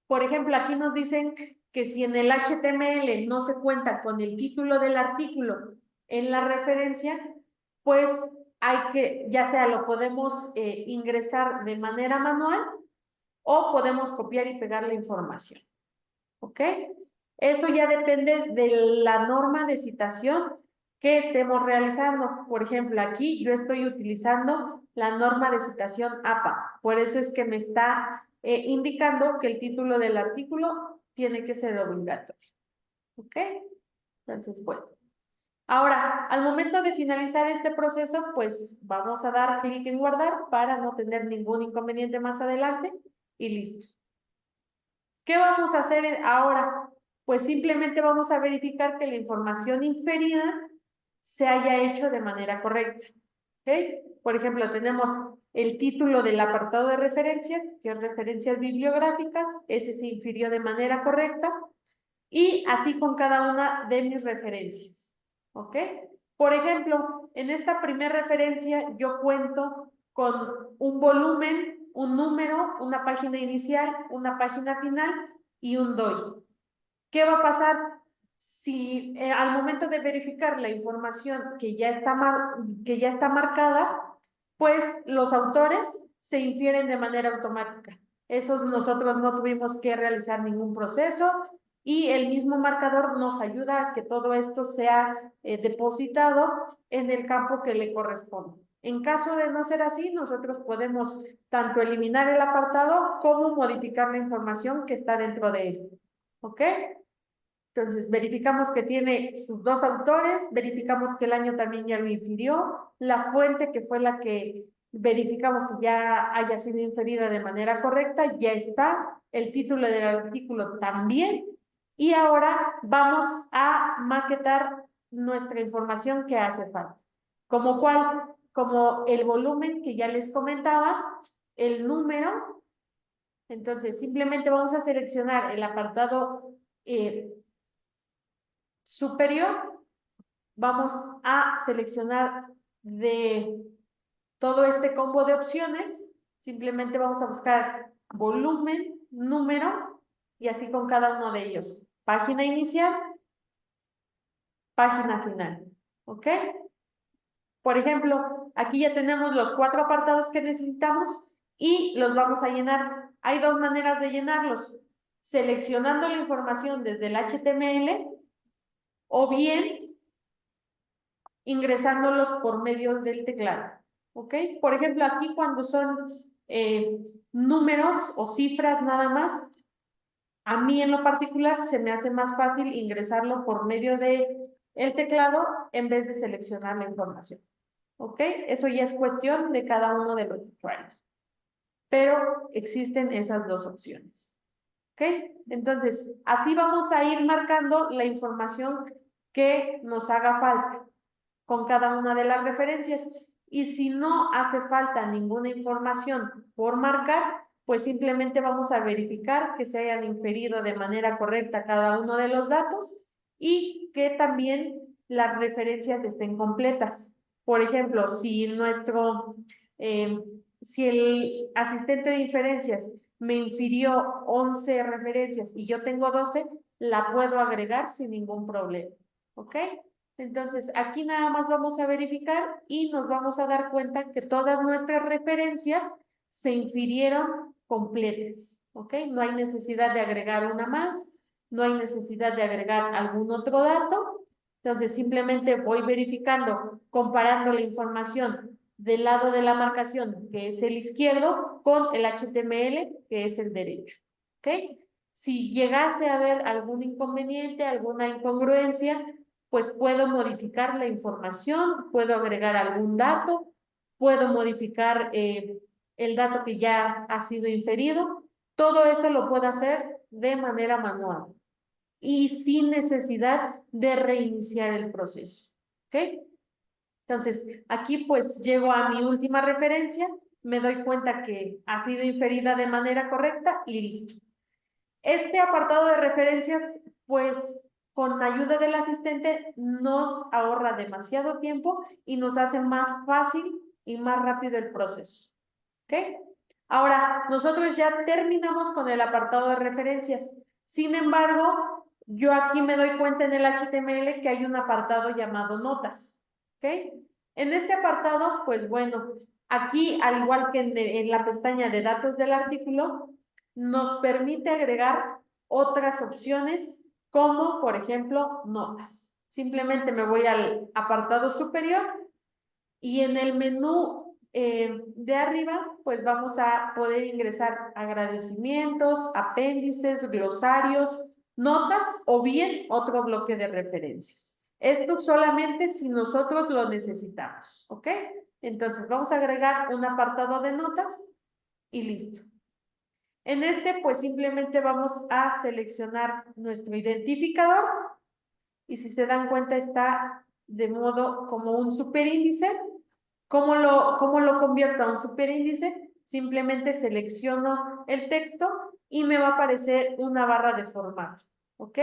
Por ejemplo, aquí nos dicen que si en el HTML no se cuenta con el título del artículo en la referencia, pues hay que, ya sea lo podemos ingresar de manera manual o podemos copiar y pegar la información. ¿Ok? Eso ya depende de la norma de citación que estemos realizando. Por ejemplo, aquí yo estoy utilizando la norma de citación APA. Por eso es que me está indicando que el título del artículo tiene que ser obligatorio. ¿Ok? Entonces, bueno. Ahora, al momento de finalizar este proceso, pues vamos a dar clic en guardar para no tener ningún inconveniente más adelante y listo. ¿Qué vamos a hacer ahora? Pues simplemente vamos a verificar que la información inferida se haya hecho de manera correcta. ¿Ok? Por ejemplo, tenemos el título del apartado de referencias, que es referencias bibliográficas, ese se infirió de manera correcta, y así con cada una de mis referencias. ¿Ok? Por ejemplo, en esta primera referencia yo cuento con un volumen, un número, una página inicial, una página final y un DOI. ¿Qué va a pasar? Si al momento de verificar la información que ya está marcada, pues los autores se infieren de manera automática. Eso nosotros no tuvimos que realizar ningún proceso y el mismo marcador nos ayuda a que todo esto sea depositado en el campo que le corresponde. En caso de no ser así, nosotros podemos tanto eliminar el apartado como modificar la información que está dentro de él. ¿Ok? Entonces, verificamos que tiene sus dos autores, verificamos que el año también ya lo infirió, la fuente que fue la que verificamos que ya haya sido inferida de manera correcta, ya está, el título del artículo también, y ahora vamos a maquetar nuestra información que hace falta. ¿Como cuál? Como el volumen que ya les comentaba, el número. Entonces, simplemente vamos a seleccionar el apartado superior, vamos a seleccionar de todo este combo de opciones, simplemente vamos a buscar volumen, número, y así con cada uno de ellos. Página inicial, página final, ¿ok? Por ejemplo, aquí ya tenemos los 4 apartados que necesitamos y los vamos a llenar. Hay 2 maneras de llenarlos, seleccionando la información desde el HTML o bien ingresándolos por medio del teclado, ¿ok? Por ejemplo, aquí cuando son números o cifras nada más, a mí en lo particular se me hace más fácil ingresarlo por medio de el teclado en vez de seleccionar la información, ¿ok? Eso ya es cuestión de cada uno de los usuarios, pero existen esas 2 opciones, ¿ok? Entonces, así vamos a ir marcando la información que nos haga falta con cada una de las referencias. Y si no hace falta ninguna información por marcar, pues simplemente vamos a verificar que se hayan inferido de manera correcta cada uno de los datos y que también las referencias estén completas. Por ejemplo, si si el asistente de inferencias me infirió 11 referencias y yo tengo 12, la puedo agregar sin ningún problema. ¿Ok? Entonces, aquí nada más vamos a verificar y nos vamos a dar cuenta que todas nuestras referencias se infirieron completas, ¿ok? No hay necesidad de agregar una más, no hay necesidad de agregar algún otro dato. Entonces, simplemente voy verificando, comparando la información del lado de la marcación, que es el izquierdo, con el HTML, que es el derecho, ¿ok? Si llegase a haber algún inconveniente, alguna incongruencia, pues puedo modificar la información, puedo agregar algún dato, puedo modificar el dato que ya ha sido inferido. Todo eso lo puedo hacer de manera manual y sin necesidad de reiniciar el proceso. ¿Ok? Entonces, aquí pues llego a mi última referencia, me doy cuenta que ha sido inferida de manera correcta y listo. Este apartado de referencias, pues con ayuda del asistente nos ahorra demasiado tiempo y nos hace más fácil y más rápido el proceso. ¿Ok? Ahora, nosotros ya terminamos con el apartado de referencias. Sin embargo, yo aquí me doy cuenta en el HTML que hay un apartado llamado notas. ¿Ok? En este apartado, pues bueno, aquí, al igual que en la pestaña de datos del artículo, nos permite agregar otras opciones como, por ejemplo, notas. Simplemente me voy al apartado superior y en el menú de arriba, pues vamos a poder ingresar agradecimientos, apéndices, glosarios, notas o bien otro bloque de referencias. Esto solamente si nosotros lo necesitamos, ¿ok? Entonces vamos a agregar un apartado de notas y listo. En este, pues simplemente vamos a seleccionar nuestro identificador y si se dan cuenta está de modo como un superíndice. ¿Cómo lo convierto a un superíndice? Simplemente selecciono el texto y me va a aparecer una barra de formato, ¿ok?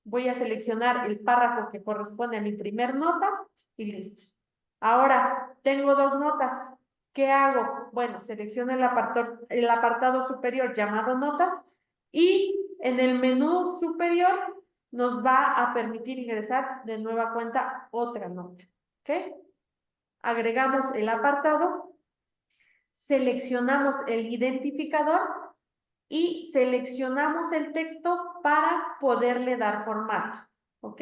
Voy a seleccionar el párrafo que corresponde a mi primer nota y listo. Ahora, tengo dos notas. ¿Qué hago? Bueno, selecciono el apartado superior llamado notas y en el menú superior nos va a permitir ingresar de nueva cuenta otra nota, ¿ok? Agregamos el apartado, seleccionamos el identificador y seleccionamos el texto para poderle dar formato, ¿ok?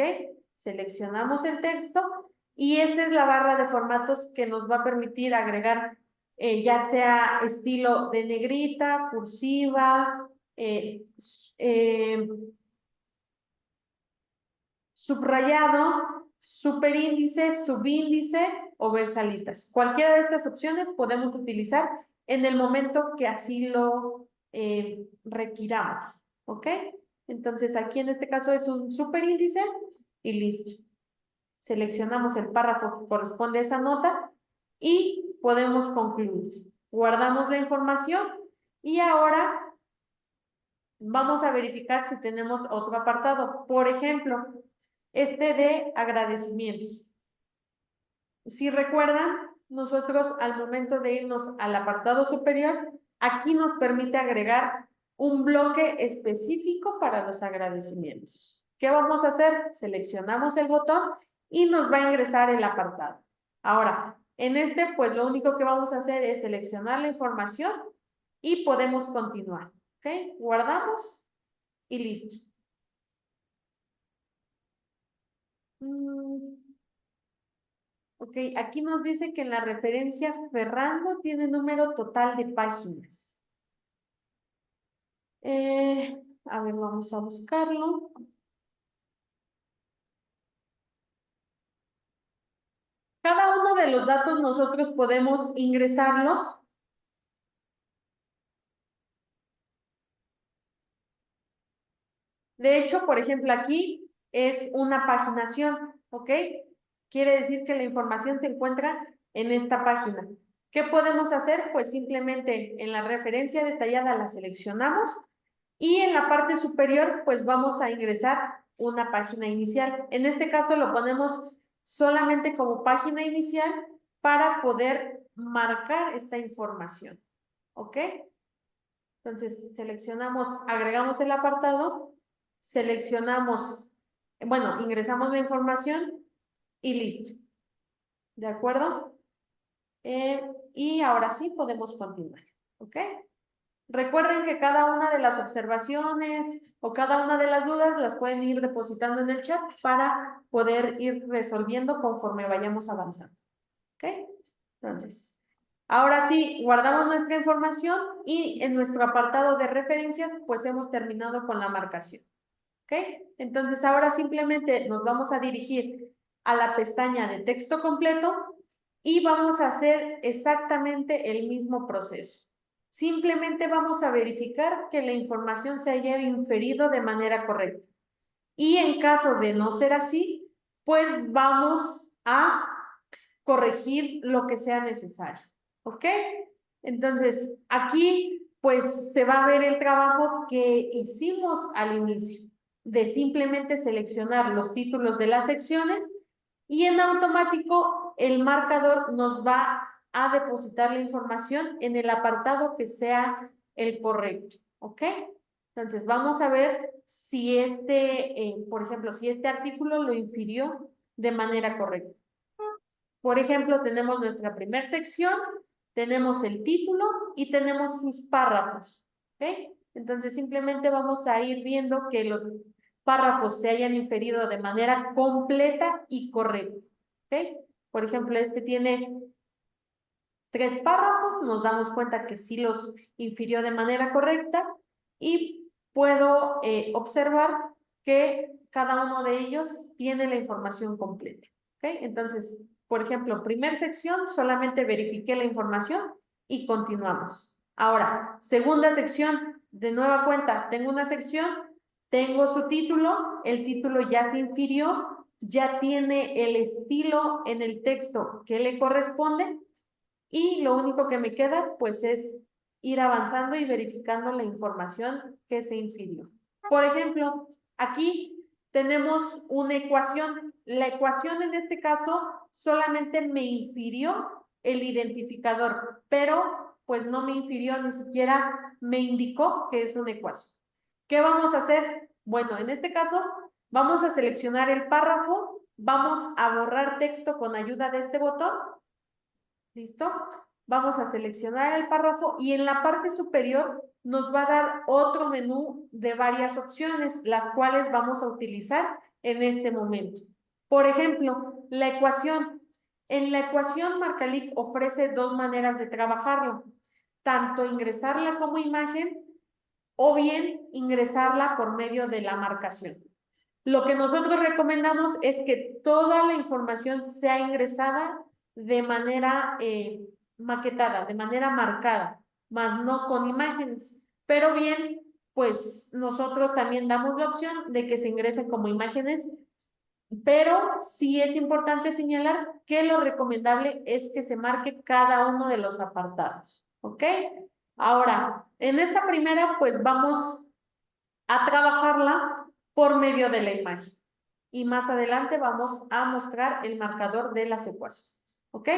Seleccionamos el texto y esta es la barra de formatos que nos va a permitir agregar ya sea estilo de negrita, cursiva, subrayado, superíndice, subíndice o versalitas. Cualquiera de estas opciones podemos utilizar en el momento que así lo requiramos, ¿ok? Entonces aquí en este caso es un superíndice y listo. Seleccionamos el párrafo que corresponde a esa nota y podemos concluir. Guardamos la información y ahora vamos a verificar si tenemos otro apartado. Por ejemplo, este de agradecimientos. Si recuerdan, nosotros al momento de irnos al apartado superior, aquí nos permite agregar un bloque específico para los agradecimientos. ¿Qué vamos a hacer? Seleccionamos el botón y nos va a ingresar el apartado. Ahora, en este, pues lo único que vamos a hacer es seleccionar la información y podemos continuar. ¿Ok? Guardamos y listo. Ok, aquí nos dice que en la referencia Ferrando tiene número total de páginas. A ver, vamos a buscarlo. Cada uno de los datos nosotros podemos ingresarlos. De hecho, por ejemplo, aquí es una paginación, ¿ok? Quiere decir que la información se encuentra en esta página. ¿Qué podemos hacer? Pues simplemente en la referencia detallada la seleccionamos y en la parte superior pues vamos a ingresar una página inicial. En este caso lo ponemos solamente como página inicial para poder marcar esta información, ¿ok? Entonces seleccionamos, agregamos el apartado, seleccionamos, bueno, ingresamos la información y listo. ¿De acuerdo? Y ahora sí podemos continuar, ¿ok? Recuerden que cada una de las observaciones o cada una de las dudas las pueden ir depositando en el chat para poder ir resolviendo conforme vayamos avanzando, ¿ok? Entonces, ahora sí, guardamos nuestra información y en nuestro apartado de referencias, pues hemos terminado con la marcación. ¿Ok? Entonces ahora simplemente nos vamos a dirigir a la pestaña de texto completo y vamos a hacer exactamente el mismo proceso. Simplemente vamos a verificar que la información se haya inferido de manera correcta. Y en caso de no ser así, pues vamos a corregir lo que sea necesario. ¿Ok? Entonces, aquí pues se va a ver el trabajo que hicimos al inicio, de simplemente seleccionar los títulos de las secciones y en automático el marcador nos va a depositar la información en el apartado que sea el correcto. ¿Ok? Entonces, vamos a ver si por ejemplo, si este artículo lo infirió de manera correcta. Por ejemplo, tenemos nuestra primera sección, tenemos el título y tenemos sus párrafos. ¿Ok? Entonces, simplemente vamos a ir viendo que los párrafos se hayan inferido de manera completa y correcta. ¿Ok? Por ejemplo, este tiene 3 párrafos, nos damos cuenta que sí los infirió de manera correcta y puedo observar que cada uno de ellos tiene la información completa. ¿Ok? Entonces, por ejemplo, primera sección, solamente verifiqué la información y continuamos. Ahora, segunda sección, de nueva cuenta, tengo una sección, tengo su título, el título ya se infirió, ya tiene el estilo en el texto que le corresponde. Y lo único que me queda, pues, es ir avanzando y verificando la información que se infirió. Por ejemplo, aquí tenemos una ecuación. La ecuación en este caso solamente me infirió el identificador, pero pues no me infirió, ni siquiera me indicó que es una ecuación. ¿Qué vamos a hacer? Bueno, en este caso vamos a seleccionar el párrafo, vamos a borrar texto con ayuda de este botón. ¿Listo? Vamos a seleccionar el párrafo y en la parte superior nos va a dar otro menú de varias opciones, las cuales vamos a utilizar en este momento. Por ejemplo, la ecuación. En la ecuación, Marcalic ofrece 2 maneras de trabajarlo. Tanto ingresarla como imagen o bien ingresarla por medio de la marcación. Lo que nosotros recomendamos es que toda la información sea ingresada de manera maquetada, de manera marcada, más no con imágenes. Pero bien, pues nosotros también damos la opción de que se ingresen como imágenes, pero sí es importante señalar que lo recomendable es que se marque cada uno de los apartados. ¿Ok? Ahora, en esta primera, pues vamos a trabajarla por medio de la imagen. Y más adelante vamos a mostrar el marcador de las ecuaciones. ¿Ok?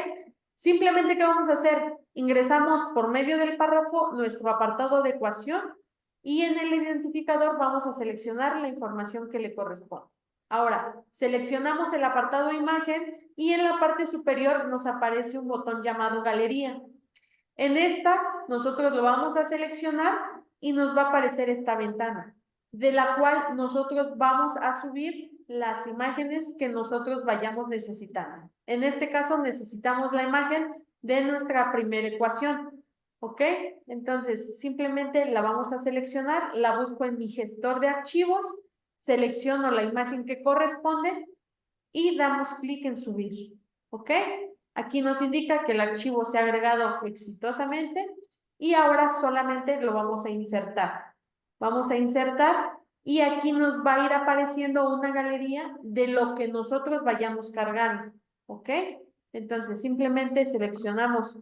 Simplemente, ¿qué vamos a hacer? Ingresamos por medio del párrafo nuestro apartado de ecuación y en el identificador vamos a seleccionar la información que le corresponde. Ahora, seleccionamos el apartado imagen y en la parte superior nos aparece un botón llamado galería. En esta, nosotros lo vamos a seleccionar y nos va a aparecer esta ventana, de la cual nosotros vamos a subir las imágenes que nosotros vayamos necesitando. En este caso, necesitamos la imagen de nuestra primera ecuación. ¿Ok? Entonces, simplemente la vamos a seleccionar, la busco en mi gestor de archivos, selecciono la imagen que corresponde y damos clic en subir. ¿Ok? Aquí nos indica que el archivo se ha agregado exitosamente y ahora solamente lo vamos a insertar. Vamos a insertar y aquí nos va a ir apareciendo una galería de lo que nosotros vayamos cargando. ¿Ok? Entonces simplemente seleccionamos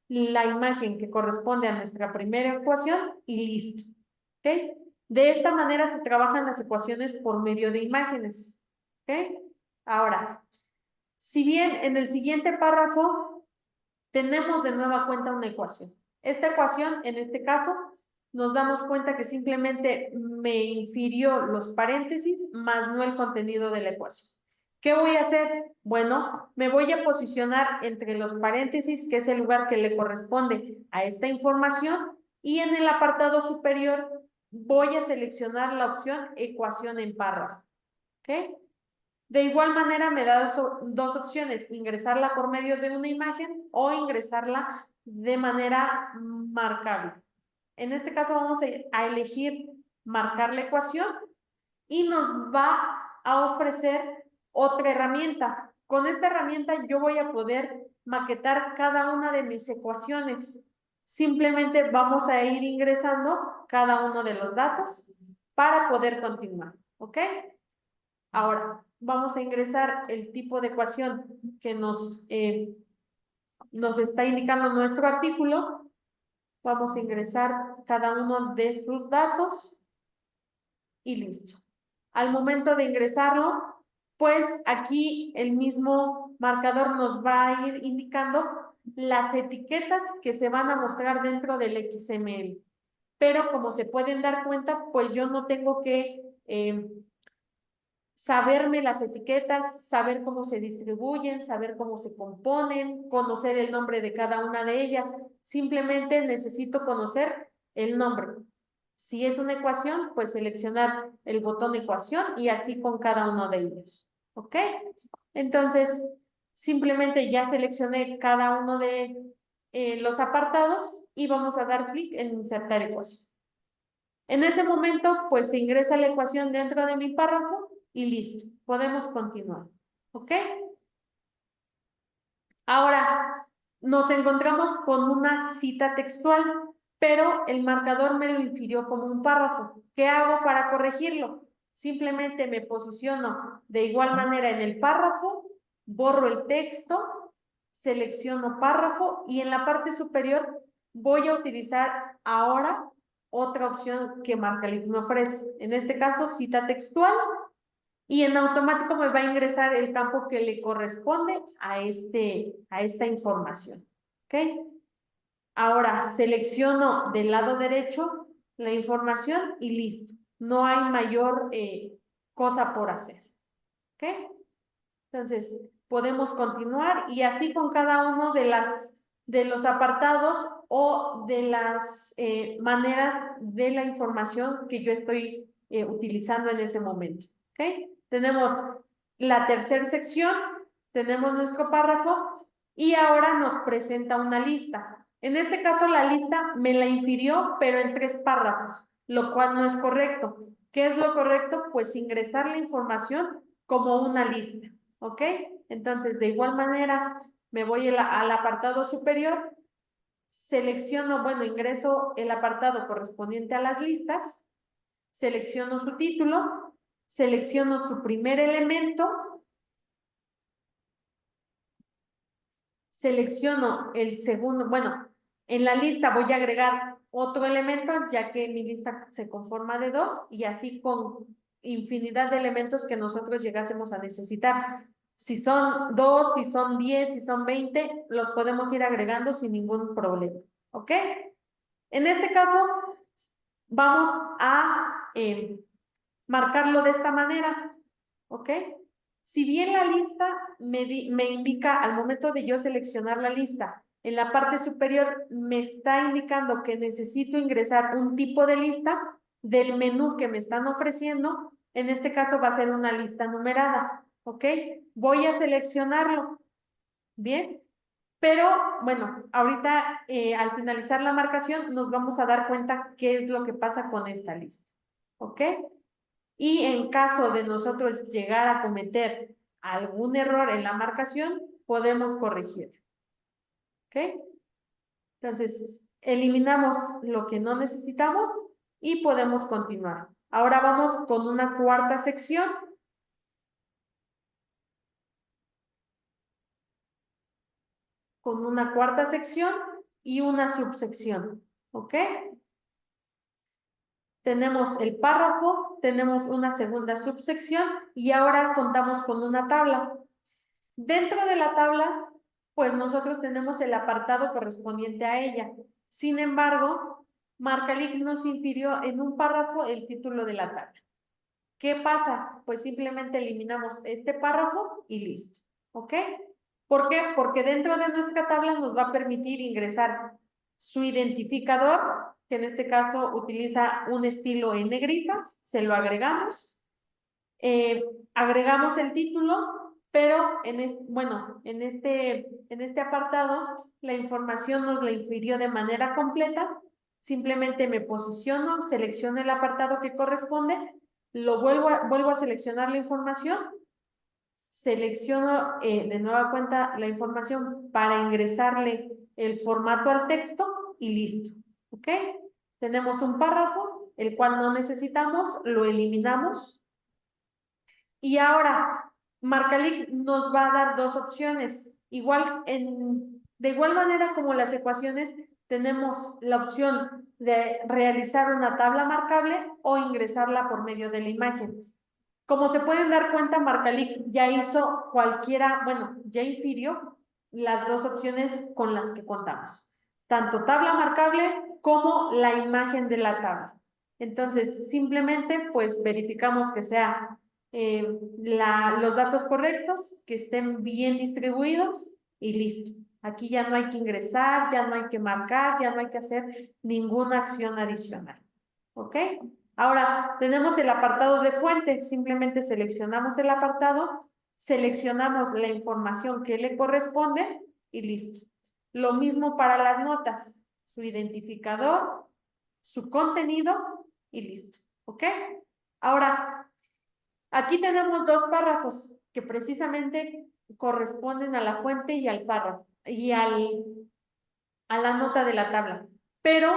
la imagen que corresponde a nuestra primera ecuación y listo. ¿Ok? De esta manera se trabajan las ecuaciones por medio de imágenes. ¿Ok? Ahora, si bien en el siguiente párrafo tenemos de nueva cuenta una ecuación. Esta ecuación, en este caso, nos damos cuenta que simplemente me infirió los paréntesis más no el contenido de la ecuación. ¿Qué voy a hacer? Bueno, me voy a posicionar entre los paréntesis, que es el lugar que le corresponde a esta información, y en el apartado superior voy a seleccionar la opción ecuación en párrafo. ¿Ok? De igual manera me da 2 opciones, ingresarla por medio de una imagen o ingresarla de manera marcable. En este caso vamos a elegir marcar la ecuación y nos va a ofrecer otra herramienta. Con esta herramienta yo voy a poder maquetar cada una de mis ecuaciones. Simplemente vamos a ir ingresando cada uno de los datos para poder continuar, ¿ok? Ahora, vamos a ingresar el tipo de ecuación que nos está indicando nuestro artículo. Vamos a ingresar cada uno de sus datos y listo. Al momento de ingresarlo, pues aquí el mismo marcador nos va a ir indicando las etiquetas que se van a mostrar dentro del XML. Pero como se pueden dar cuenta, pues yo no tengo que saberme las etiquetas, saber cómo se distribuyen, saber cómo se componen, conocer el nombre de cada una de ellas. Simplemente necesito conocer el nombre. Si es una ecuación, pues seleccionar el botón ecuación y así con cada uno de ellos. ¿Ok? Entonces, simplemente ya seleccioné cada uno de los apartados y vamos a dar clic en insertar ecuación. En ese momento, pues se ingresa la ecuación dentro de mi párrafo y listo. Podemos continuar. ¿Ok? Ahora, nos encontramos con una cita textual, pero el marcador me lo infirió como un párrafo. ¿Qué hago para corregirlo? Simplemente me posiciono de igual manera en el párrafo, borro el texto, selecciono párrafo y en la parte superior voy a utilizar ahora otra opción que Marcalib me ofrece. En este caso, cita textual. Y en automático me va a ingresar el campo que le corresponde a esta información. ¿Ok? Ahora selecciono del lado derecho la información y listo. No hay mayor cosa por hacer. ¿Ok? Entonces, podemos continuar y así con cada uno de los apartados o de las maneras de la información que yo estoy utilizando en ese momento. ¿Ok? Tenemos la tercera sección, tenemos nuestro párrafo y ahora nos presenta una lista. En este caso, la lista me la infirió, pero en 3 párrafos, lo cual no es correcto. ¿Qué es lo correcto? Pues ingresar la información como una lista. ¿Ok? Entonces, de igual manera, me voy al apartado superior, selecciono, bueno, ingreso el apartado correspondiente a las listas, selecciono su título, selecciono su primer elemento, selecciono el segundo, bueno, en la lista voy a agregar otro elemento, ya que mi lista se conforma de 2, y así con infinidad de elementos que nosotros llegásemos a necesitar. Si son 2, si son 10, si son 20, los podemos ir agregando sin ningún problema. ¿Ok? En este caso, vamos a marcarlo de esta manera. ¿Ok? Si bien la lista me indica al momento de yo seleccionar la lista, en la parte superior me está indicando que necesito ingresar un tipo de lista del menú que me están ofreciendo. En este caso va a ser una lista numerada. ¿Ok? Voy a seleccionarlo. Bien. Pero bueno, ahorita al finalizar la marcación nos vamos a dar cuenta qué es lo que pasa con esta lista. ¿Ok? Y en caso de nosotros llegar a cometer algún error en la marcación, podemos corregir. ¿Ok? Entonces, eliminamos lo que no necesitamos y podemos continuar. Ahora vamos con una cuarta sección. Con una cuarta sección y una subsección. ¿Ok? Tenemos el párrafo, tenemos una segunda subsección y ahora contamos con una tabla. Dentro de la tabla, pues nosotros tenemos el apartado correspondiente a ella. Sin embargo, Marcalix nos infirió en un párrafo el título de la tabla. ¿Qué pasa? Pues simplemente eliminamos este párrafo y listo. ¿Ok? ¿Por qué? Porque dentro de nuestra tabla nos va a permitir ingresar su identificador, que en este caso utiliza un estilo en negritas, se lo agregamos. Agregamos el título, pero en este apartado la información nos la infirió de manera completa. Simplemente me posiciono, selecciono el apartado que corresponde vuelvo a seleccionar la información, selecciono de nueva cuenta la información para ingresarle el formato al texto y listo, ¿ok? Tenemos un párrafo, el cual no necesitamos, lo eliminamos. Y ahora, Marcalic nos va a dar dos opciones. De igual manera como las ecuaciones, tenemos la opción de realizar una tabla marcable o ingresarla por medio de la imagen. Como se pueden dar cuenta, Marcalic ya hizo ya infirió las dos opciones con las que contamos. Tanto tabla marcable como la imagen de la tabla. Entonces, simplemente, pues, verificamos que sea los datos correctos, que estén bien distribuidos y listo. Aquí ya no hay que ingresar, ya no hay que marcar, ya no hay que hacer ninguna acción adicional. ¿Ok? Ahora, tenemos el apartado de fuente. Simplemente seleccionamos el apartado, seleccionamos la información que le corresponde y listo. Lo mismo para las notas. Su identificador, su contenido y listo. ¿Ok? Ahora, aquí tenemos dos párrafos que precisamente corresponden a la fuente y al párrafo y a la nota de la tabla. Pero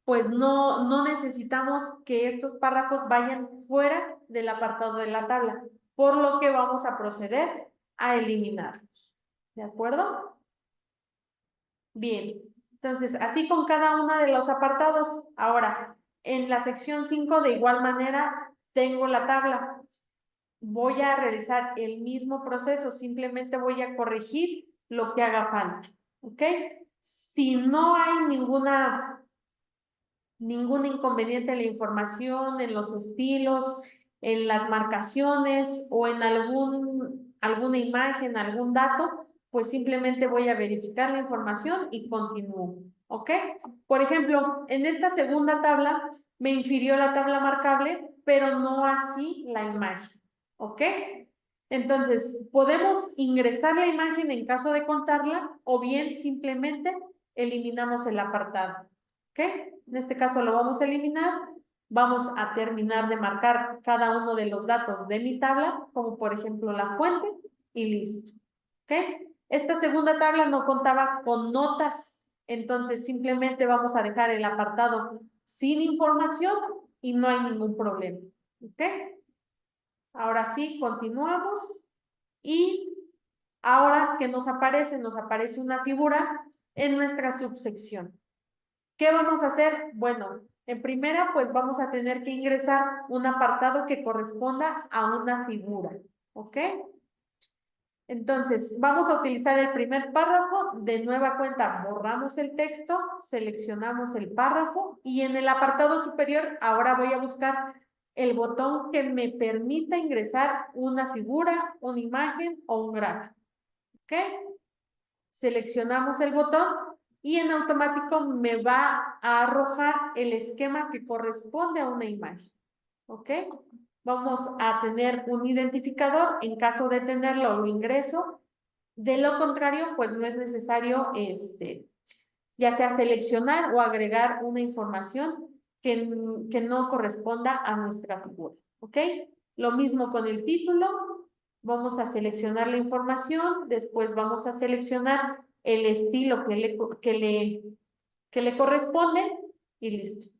pues no necesitamos que estos párrafos vayan fuera del apartado de la tabla, por lo que vamos a proceder a eliminarlos. ¿De acuerdo? Bien, entonces así con cada uno de los apartados. Ahora, en la sección 5 de igual manera tengo la tabla. Voy a realizar el mismo proceso, simplemente voy a corregir lo que haga falta, ¿ok? Si no hay ningún inconveniente en la información, en los estilos, en las marcaciones o en alguna imagen, algún dato, pues simplemente voy a verificar la información y continúo, ¿ok? Por ejemplo, en esta segunda tabla me infirió la tabla marcable, pero no así la imagen, ¿ok? Entonces, podemos ingresar la imagen en caso de contarla o bien simplemente eliminamos el apartado. ¿Ok? En este caso lo vamos a eliminar. Vamos a terminar de marcar cada uno de los datos de mi tabla, como por ejemplo la fuente, y listo. ¿Ok? Esta segunda tabla no contaba con notas, entonces simplemente vamos a dejar el apartado sin información y no hay ningún problema. ¿Ok? Ahora sí, continuamos. Y ahora que nos aparece una figura en nuestra subsección. ¿Qué vamos a hacer? Bueno, en primera, pues vamos a tener que ingresar un apartado que corresponda a una figura, ¿ok? Entonces, vamos a utilizar el primer párrafo. De nueva cuenta, borramos el texto, seleccionamos el párrafo y en el apartado superior, ahora voy a buscar el botón que me permita ingresar una figura, una imagen o un gráfico, ¿ok? Seleccionamos el botón y en automático me va a arrojar el esquema que corresponde a una imagen, ¿ok? Vamos a tener un identificador, en caso de tenerlo lo ingreso, de lo contrario pues no es necesario ya sea seleccionar o agregar una información que no corresponda a nuestra figura, ¿ok? Lo mismo con el título, vamos a seleccionar la información, después vamos a seleccionar el estilo que le corresponde y listo.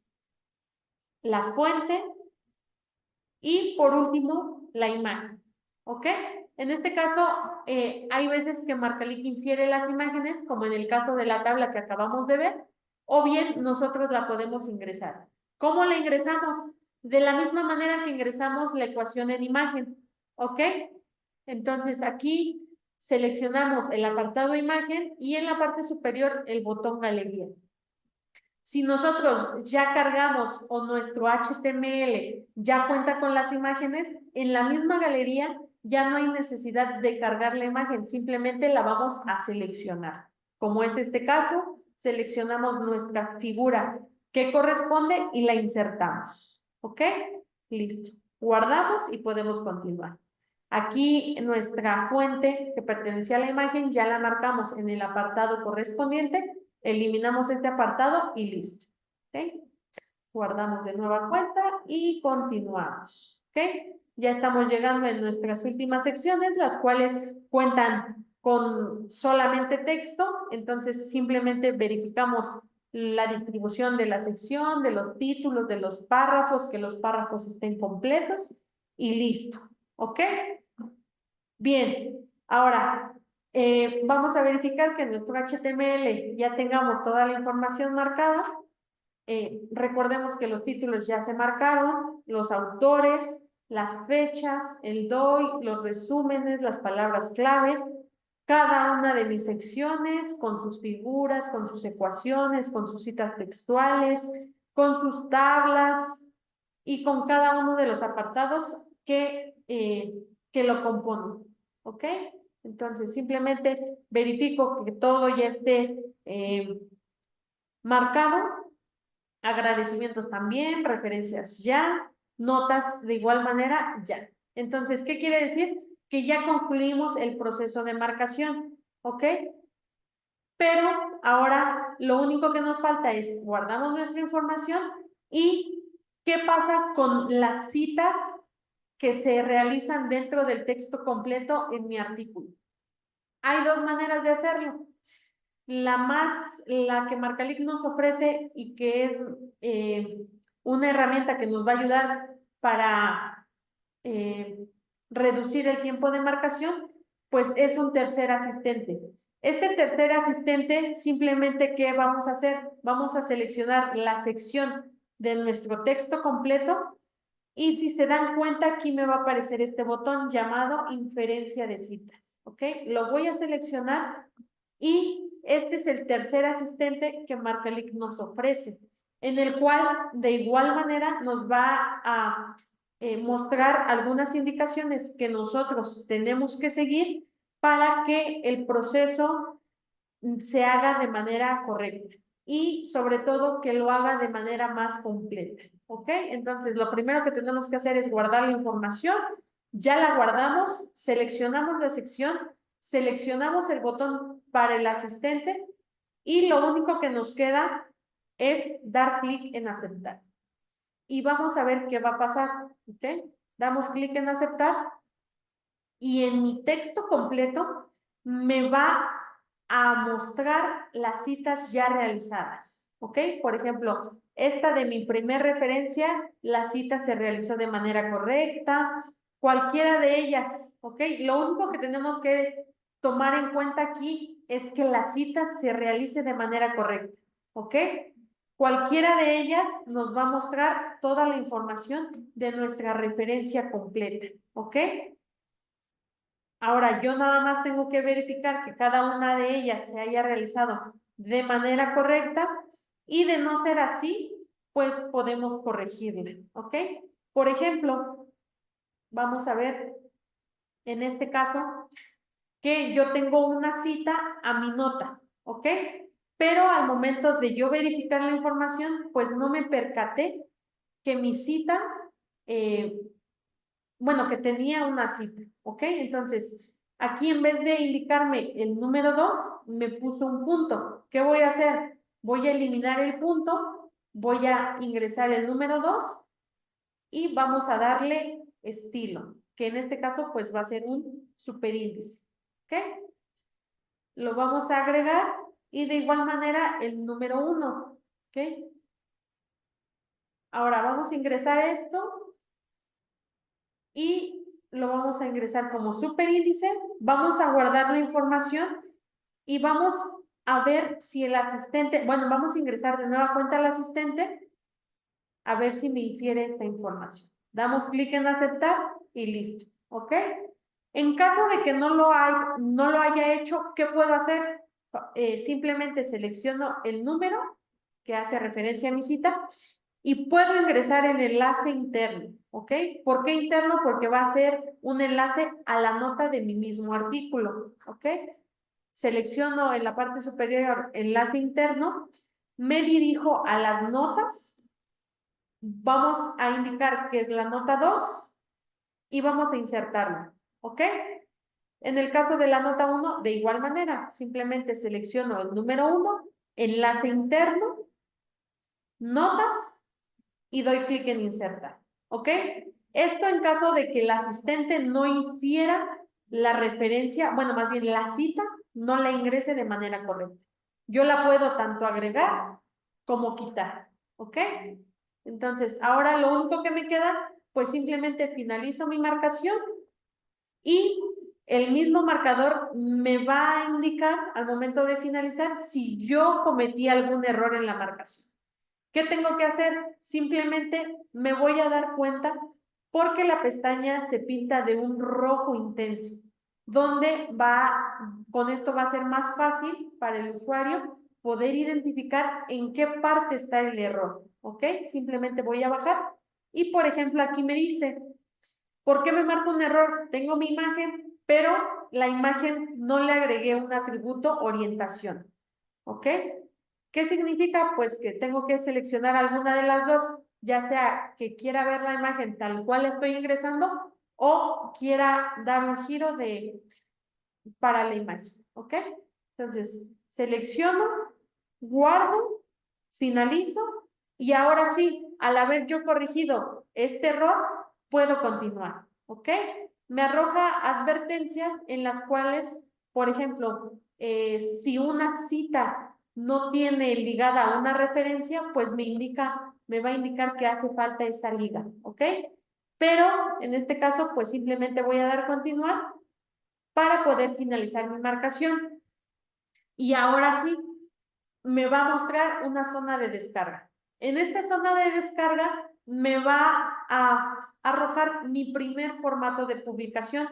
La fuente y por último la imagen, ¿ok? En este caso, hay veces que Marcalic infiere las imágenes, como en el caso de la tabla que acabamos de ver, o bien nosotros la podemos ingresar. ¿Cómo la ingresamos? De la misma manera que ingresamos la ecuación en imagen, ¿ok? Entonces aquí seleccionamos el apartado imagen y en la parte superior el botón galería. Si nosotros ya cargamos o nuestro HTML ya cuenta con las imágenes, en la misma galería ya no hay necesidad de cargar la imagen, simplemente la vamos a seleccionar. Como es este caso, seleccionamos nuestra figura que corresponde y la insertamos. ¿Ok? Listo. Guardamos y podemos continuar. Aquí nuestra fuente que pertenecía a la imagen ya la marcamos en el apartado correspondiente. Eliminamos este apartado y listo. ¿Ok? Guardamos de nueva cuenta y continuamos. ¿Ok? Ya estamos llegando en nuestras últimas secciones, las cuales cuentan con solamente texto, entonces simplemente verificamos la distribución de la sección, de los títulos, de los párrafos, que los párrafos estén completos y listo. ¿Ok? Bien, ahora vamos a verificar que en nuestro HTML ya tengamos toda la información marcada. Recordemos que los títulos ya se marcaron, los autores, las fechas, el DOI, los resúmenes, las palabras clave, cada una de mis secciones con sus figuras, con sus ecuaciones, con sus citas textuales, con sus tablas y con cada uno de los apartados que lo componen. ¿Ok? Entonces, simplemente verifico que todo ya esté marcado. Agradecimientos también, referencias ya, notas de igual manera ya. Entonces, ¿qué quiere decir? Que ya concluimos el proceso de marcación, ¿ok? Pero ahora lo único que nos falta es guardamos nuestra información y ¿qué pasa con las citas que se realizan dentro del texto completo en mi artículo? Hay dos maneras de hacerlo. La que Marcalic nos ofrece y que es una herramienta que nos va a ayudar para reducir el tiempo de marcación, pues es un tercer asistente. Este tercer asistente, simplemente, ¿qué vamos a hacer? Vamos a seleccionar la sección de nuestro texto completo y si se dan cuenta, aquí me va a aparecer este botón llamado inferencia de citas, ¿ok? Lo voy a seleccionar y este es el tercer asistente que Marcalic nos ofrece, en el cual de igual manera nos va a mostrar algunas indicaciones que nosotros tenemos que seguir para que el proceso se haga de manera correcta y sobre todo que lo haga de manera más completa, ¿ok? Entonces, lo primero que tenemos que hacer es guardar la información, ya la guardamos, seleccionamos la sección, seleccionamos el botón para el asistente y lo único que nos queda es dar clic en aceptar. Y vamos a ver qué va a pasar, ¿ok? Damos clic en aceptar y en mi texto completo me va a mostrar las citas ya realizadas, ¿ok? Por ejemplo, esta de mi primer referencia, la cita se realizó de manera correcta, cualquiera de ellas, ¿ok? Lo único que tenemos que tomar en cuenta aquí es que la cita se realice de manera correcta, ¿ok? Cualquiera de ellas nos va a mostrar toda la información de nuestra referencia completa, ¿ok? Ahora, yo nada más tengo que verificar que cada una de ellas se haya realizado de manera correcta y de no ser así, pues podemos corregirla, ¿ok? Por ejemplo, vamos a ver en este caso que yo tengo una cita a mi nota, ¿ok? Pero al momento de yo verificar la información, pues no me percaté que mi cita, bueno, que tenía una cita, ¿ok? Entonces, aquí en vez de indicarme el número 2, me puso un punto. ¿Qué voy a hacer? Voy a eliminar el punto, voy a ingresar el número 2 y vamos a darle estilo, que en este caso pues va a ser un superíndice, ¿ok? Lo vamos a agregar y de igual manera el número 1, ¿ok? Ahora vamos a ingresar esto y lo vamos a ingresar como superíndice, vamos a guardar la información y vamos a ver si el asistente, bueno, vamos a ingresar de nueva cuenta al asistente a ver si me infiere esta información. Damos clic en aceptar y listo, ¿ok? En caso de que no lo haya hecho, ¿qué puedo hacer? Simplemente selecciono el número que hace referencia a mi cita y puedo ingresar el enlace interno, ¿ok? ¿Por qué interno? Porque va a ser un enlace a la nota de mi mismo artículo, ¿ok? Selecciono en la parte superior enlace interno, me dirijo a las notas, vamos a indicar que es la nota 2 y vamos a insertarla, ¿ok? En el caso de la nota 1, de igual manera, simplemente selecciono el número 1, enlace interno, notas, y doy clic en insertar, ¿ok? Esto en caso de que el asistente no infiera la referencia, bueno, más bien la cita, no la ingrese de manera correcta. Yo la puedo tanto agregar como quitar, ¿ok? Entonces, ahora lo único que me queda, pues simplemente finalizo mi marcación y el mismo marcador me va a indicar al momento de finalizar si yo cometí algún error en la marcación. ¿Qué tengo que hacer? Simplemente me voy a dar cuenta porque la pestaña se pinta de un rojo intenso, donde con esto va a ser más fácil para el usuario poder identificar en qué parte está el error, ¿ok? Simplemente voy a bajar y, por ejemplo, aquí me dice, ¿por qué me marca un error? Tengo mi imagen, pero la imagen no le agregué un atributo orientación, ¿ok? ¿Qué significa? Pues que tengo que seleccionar alguna de las dos, ya sea que quiera ver la imagen tal cual estoy ingresando o quiera dar un giro para la imagen, ¿ok? Entonces, selecciono, guardo, finalizo y ahora sí, al haber yo corregido este error, puedo continuar, ¿ok? Me arroja advertencias en las cuales, por ejemplo, si una cita no tiene ligada a una referencia, pues me va a indicar que hace falta esa liga, ¿ok? Pero en este caso, pues simplemente voy a dar continuar para poder finalizar mi marcación. Y ahora sí, me va a mostrar una zona de descarga. En esta zona de descarga me va a arrojar mi primer formato de publicación,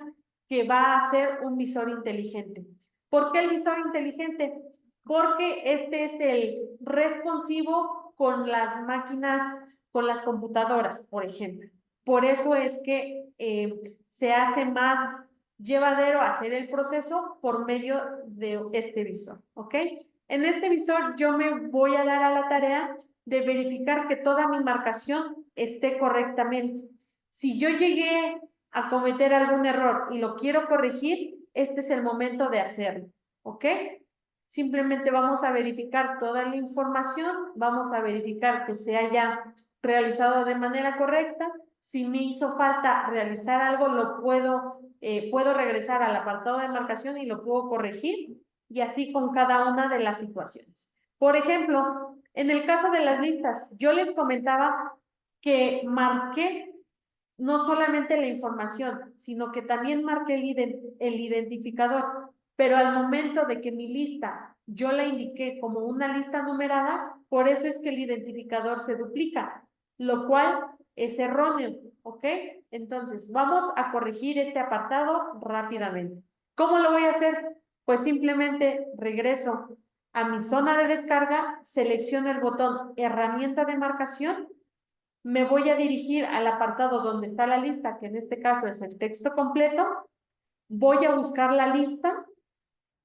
que va a ser un visor inteligente. ¿Por qué el visor inteligente? Porque este es el responsivo con las máquinas, con las computadoras, por ejemplo. Por eso es que se hace más llevadero hacer el proceso por medio de este visor, ¿ok? En este visor yo me voy a dar a la tarea de verificar que toda mi marcación esté correctamente. Si yo llegué a cometer algún error y lo quiero corregir, este es el momento de hacerlo, ¿ok? Simplemente vamos a verificar toda la información, vamos a verificar que se haya realizado de manera correcta. Si me hizo falta realizar algo, puedo regresar al apartado de marcación y lo puedo corregir, y así con cada una de las situaciones. Por ejemplo, en el caso de las listas, yo les comentaba que marqué no solamente la información, sino que también marqué el identificador, pero al momento de que mi lista yo la indiqué como una lista numerada, por eso es que el identificador se duplica, lo cual es erróneo, ¿ok? Entonces, vamos a corregir este apartado rápidamente. ¿Cómo lo voy a hacer? Pues simplemente regreso a mi zona de descarga, selecciono el botón herramienta de marcación, me voy a dirigir al apartado donde está la lista, que en este caso es el texto completo, voy a buscar la lista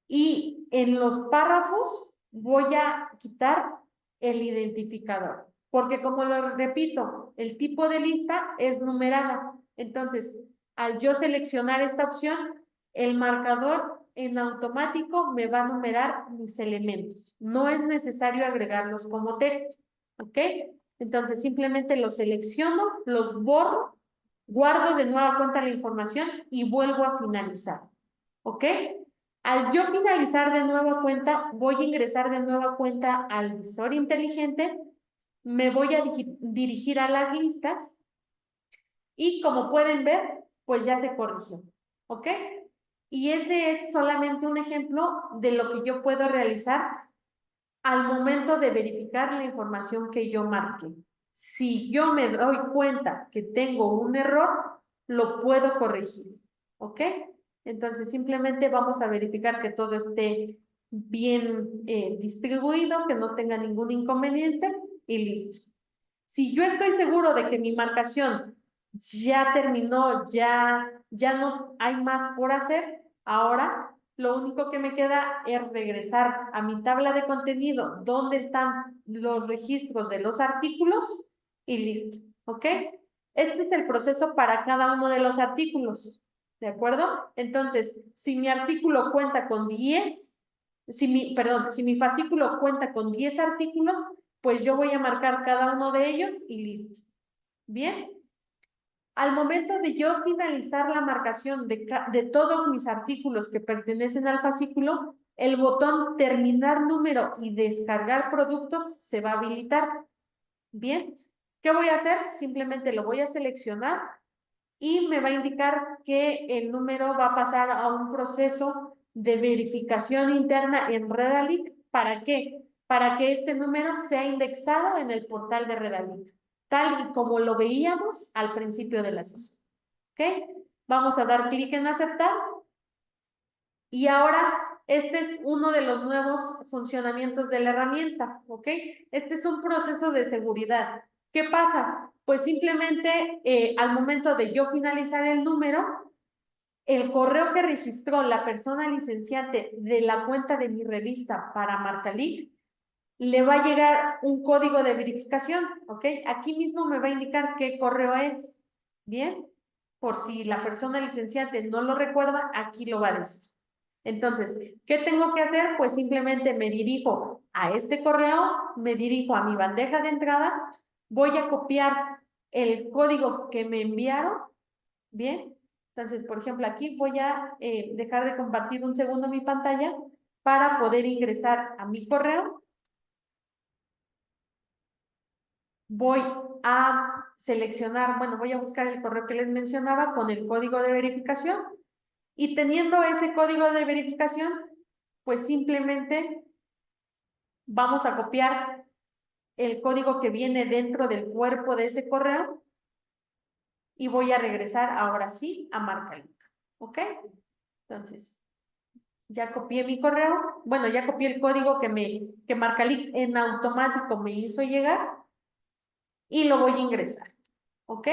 y en los párrafos voy a quitar el identificador, porque como lo repito, el tipo de lista es numerada. Entonces, al yo seleccionar esta opción, el marcador en automático me va a numerar mis elementos. No es necesario agregarlos como texto, ¿ok? Entonces, simplemente los selecciono, los borro, guardo de nueva cuenta la información y vuelvo a finalizar, ¿ok? Al yo finalizar de nueva cuenta, voy a ingresar de nueva cuenta al visor inteligente, me voy a dirigir a las listas y como pueden ver, pues ya se corrigió, ¿ok? Y ese es solamente un ejemplo de lo que yo puedo realizar al momento de verificar la información que yo marqué. Si yo me doy cuenta que tengo un error, lo puedo corregir, ¿ok? Entonces simplemente vamos a verificar que todo esté bien distribuido, que no tenga ningún inconveniente y listo. Si yo estoy seguro de que mi marcación ya terminó, ya no hay más por hacer, ahora lo único que me queda es regresar a mi tabla de contenido donde están los registros de los artículos y listo, ¿ok? Este es el proceso para cada uno de los artículos, ¿de acuerdo? Entonces, si mi artículo cuenta con 10, si mi fascículo cuenta con 10 artículos, pues yo voy a marcar cada uno de ellos y listo. Bien. Al momento de yo finalizar la marcación de todos mis artículos que pertenecen al fascículo, el botón terminar número y descargar productos se va a habilitar. Bien, ¿qué voy a hacer? Simplemente lo voy a seleccionar y me va a indicar que el número va a pasar a un proceso de verificación interna en Redalic. ¿Para qué? Para que este número sea indexado en el portal de Redalic, tal y como lo veíamos al principio de la sesión. ¿Ok? Vamos a dar clic en aceptar. Y ahora, este es uno de los nuevos funcionamientos de la herramienta, ¿ok? Este es un proceso de seguridad. ¿Qué pasa? Pues simplemente al momento de yo finalizar el número, el correo que registró la persona licenciante de la cuenta de mi revista para Marcalic, le va a llegar un código de verificación, ¿ok? Aquí mismo me va a indicar qué correo es, ¿bien? Por si la persona licenciante no lo recuerda, aquí lo va a decir. Entonces, ¿qué tengo que hacer? Pues simplemente me dirijo a este correo, me dirijo a mi bandeja de entrada, voy a copiar el código que me enviaron, ¿bien? Entonces, por ejemplo, aquí voy a dejar de compartir un segundo mi pantalla para poder ingresar a mi correo. Voy a seleccionar, bueno, voy a buscar el correo que les mencionaba con el código de verificación y teniendo ese código de verificación, pues simplemente vamos a copiar el código que viene dentro del cuerpo de ese correo y voy a regresar ahora sí a Marcalic, ¿ok? Entonces, ya copié mi correo, bueno, ya copié el código que Marcalic en automático me hizo llegar y lo voy a ingresar, ¿ok?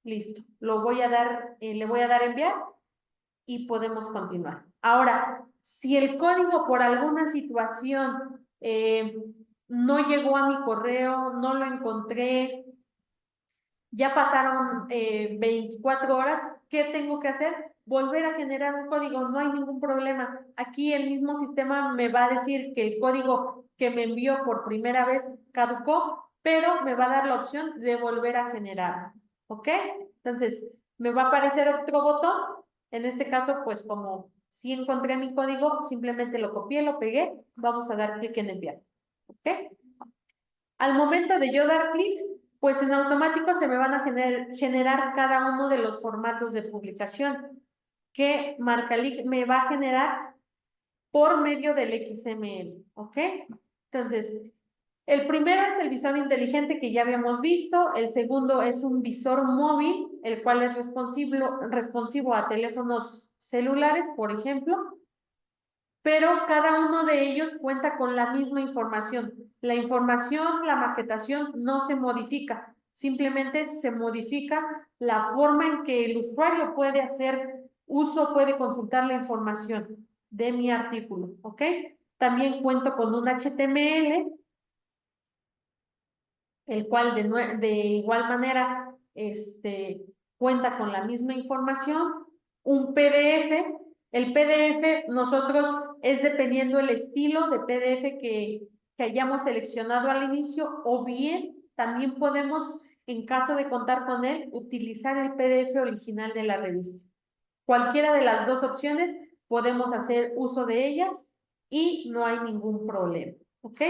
Listo, lo voy a dar, le voy a dar enviar y podemos continuar. Ahora, si el código por alguna situación no llegó a mi correo, no lo encontré, ya pasaron 24 horas, ¿qué tengo que hacer? Volver a generar un código, no hay ningún problema. Aquí el mismo sistema me va a decir que el código que me envió por primera vez caducó, pero me va a dar la opción de volver a generar, ¿ok? Entonces, me va a aparecer otro botón, en este caso, pues como si encontré mi código, simplemente lo copié, lo pegué, vamos a dar clic en enviar, ¿ok? Al momento de yo dar clic, pues en automático se me van a generar cada uno de los formatos de publicación que Marcalic me va a generar por medio del XML, ¿ok? Entonces, el primero es el visor inteligente que ya habíamos visto, el segundo es un visor móvil, el cual es responsivo a teléfonos celulares, por ejemplo, pero cada uno de ellos cuenta con la misma información. La información, la maquetación no se modifica, simplemente se modifica la forma en que el usuario puede hacer uso, puede consultar la información de mi artículo, ¿ok? También cuento con un HTML, el cual de igual manera cuenta con la misma información, un PDF. El PDF nosotros es dependiendo el estilo de PDF que hayamos seleccionado al inicio, o bien también podemos, en caso de contar con él, utilizar el PDF original de la revista. Cualquiera de las dos opciones podemos hacer uso de ellas y no hay ningún problema, ¿ok?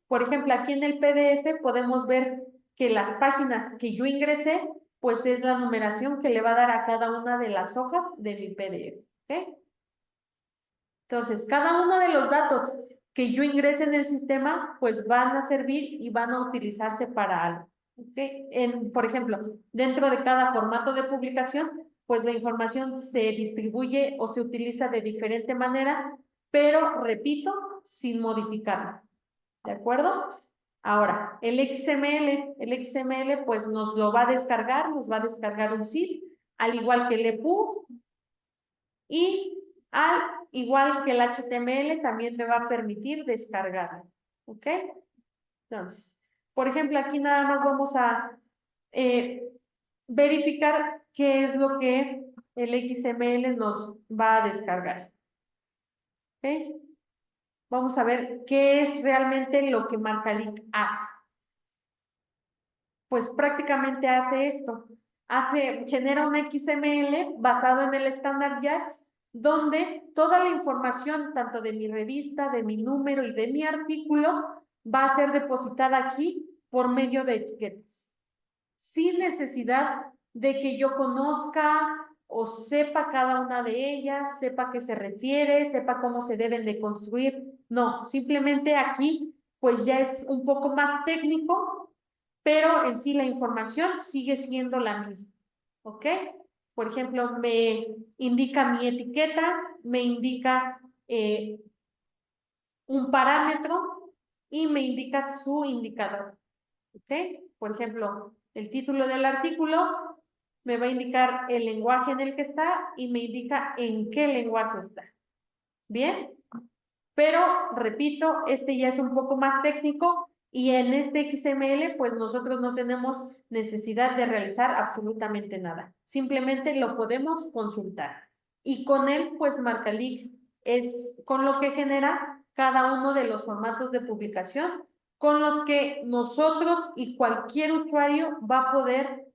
Por ejemplo, aquí en el PDF podemos ver que las páginas que yo ingresé, pues es la numeración que le va a dar a cada una de las hojas de mi PDF, ¿ok? Entonces, cada uno de los datos que yo ingrese en el sistema, pues van a servir y van a utilizarse para algo, ¿ok? Por ejemplo, dentro de cada formato de publicación, pues la información se distribuye o se utiliza de diferente manera, pero, repito, sin modificarla, ¿de acuerdo? Ahora, el XML pues nos lo va a descargar, nos va a descargar un zip, al igual que el EPUB, y al igual que el HTML también me va a permitir descargarlo, ¿ok? Entonces, por ejemplo, aquí nada más vamos a verificar qué es lo que el XML nos va a descargar, ¿ok? Vamos a ver qué es realmente lo que Marcalic hace. Pues prácticamente hace esto. genera un XML basado en el estándar JAX, donde toda la información, tanto de mi revista, de mi número y de mi artículo, va a ser depositada aquí por medio de etiquetas, sin necesidad de que yo conozca o sepa cada una de ellas, sepa a qué se refiere, sepa cómo se deben de construir. No, simplemente aquí pues ya es un poco más técnico, pero en sí la información sigue siendo la misma, ¿ok? Por ejemplo, me indica mi etiqueta, me indica un parámetro y me indica su indicador, ¿ok? Por ejemplo, el título del artículo me va a indicar el lenguaje en el que está y me indica en qué lenguaje está. ¿Bien? Pero, repito, este ya es un poco más técnico y en este XML, pues nosotros no tenemos necesidad de realizar absolutamente nada. Simplemente lo podemos consultar. Y con él, pues Marcalic es con lo que genera cada uno de los formatos de publicación con los que nosotros y cualquier usuario va a poder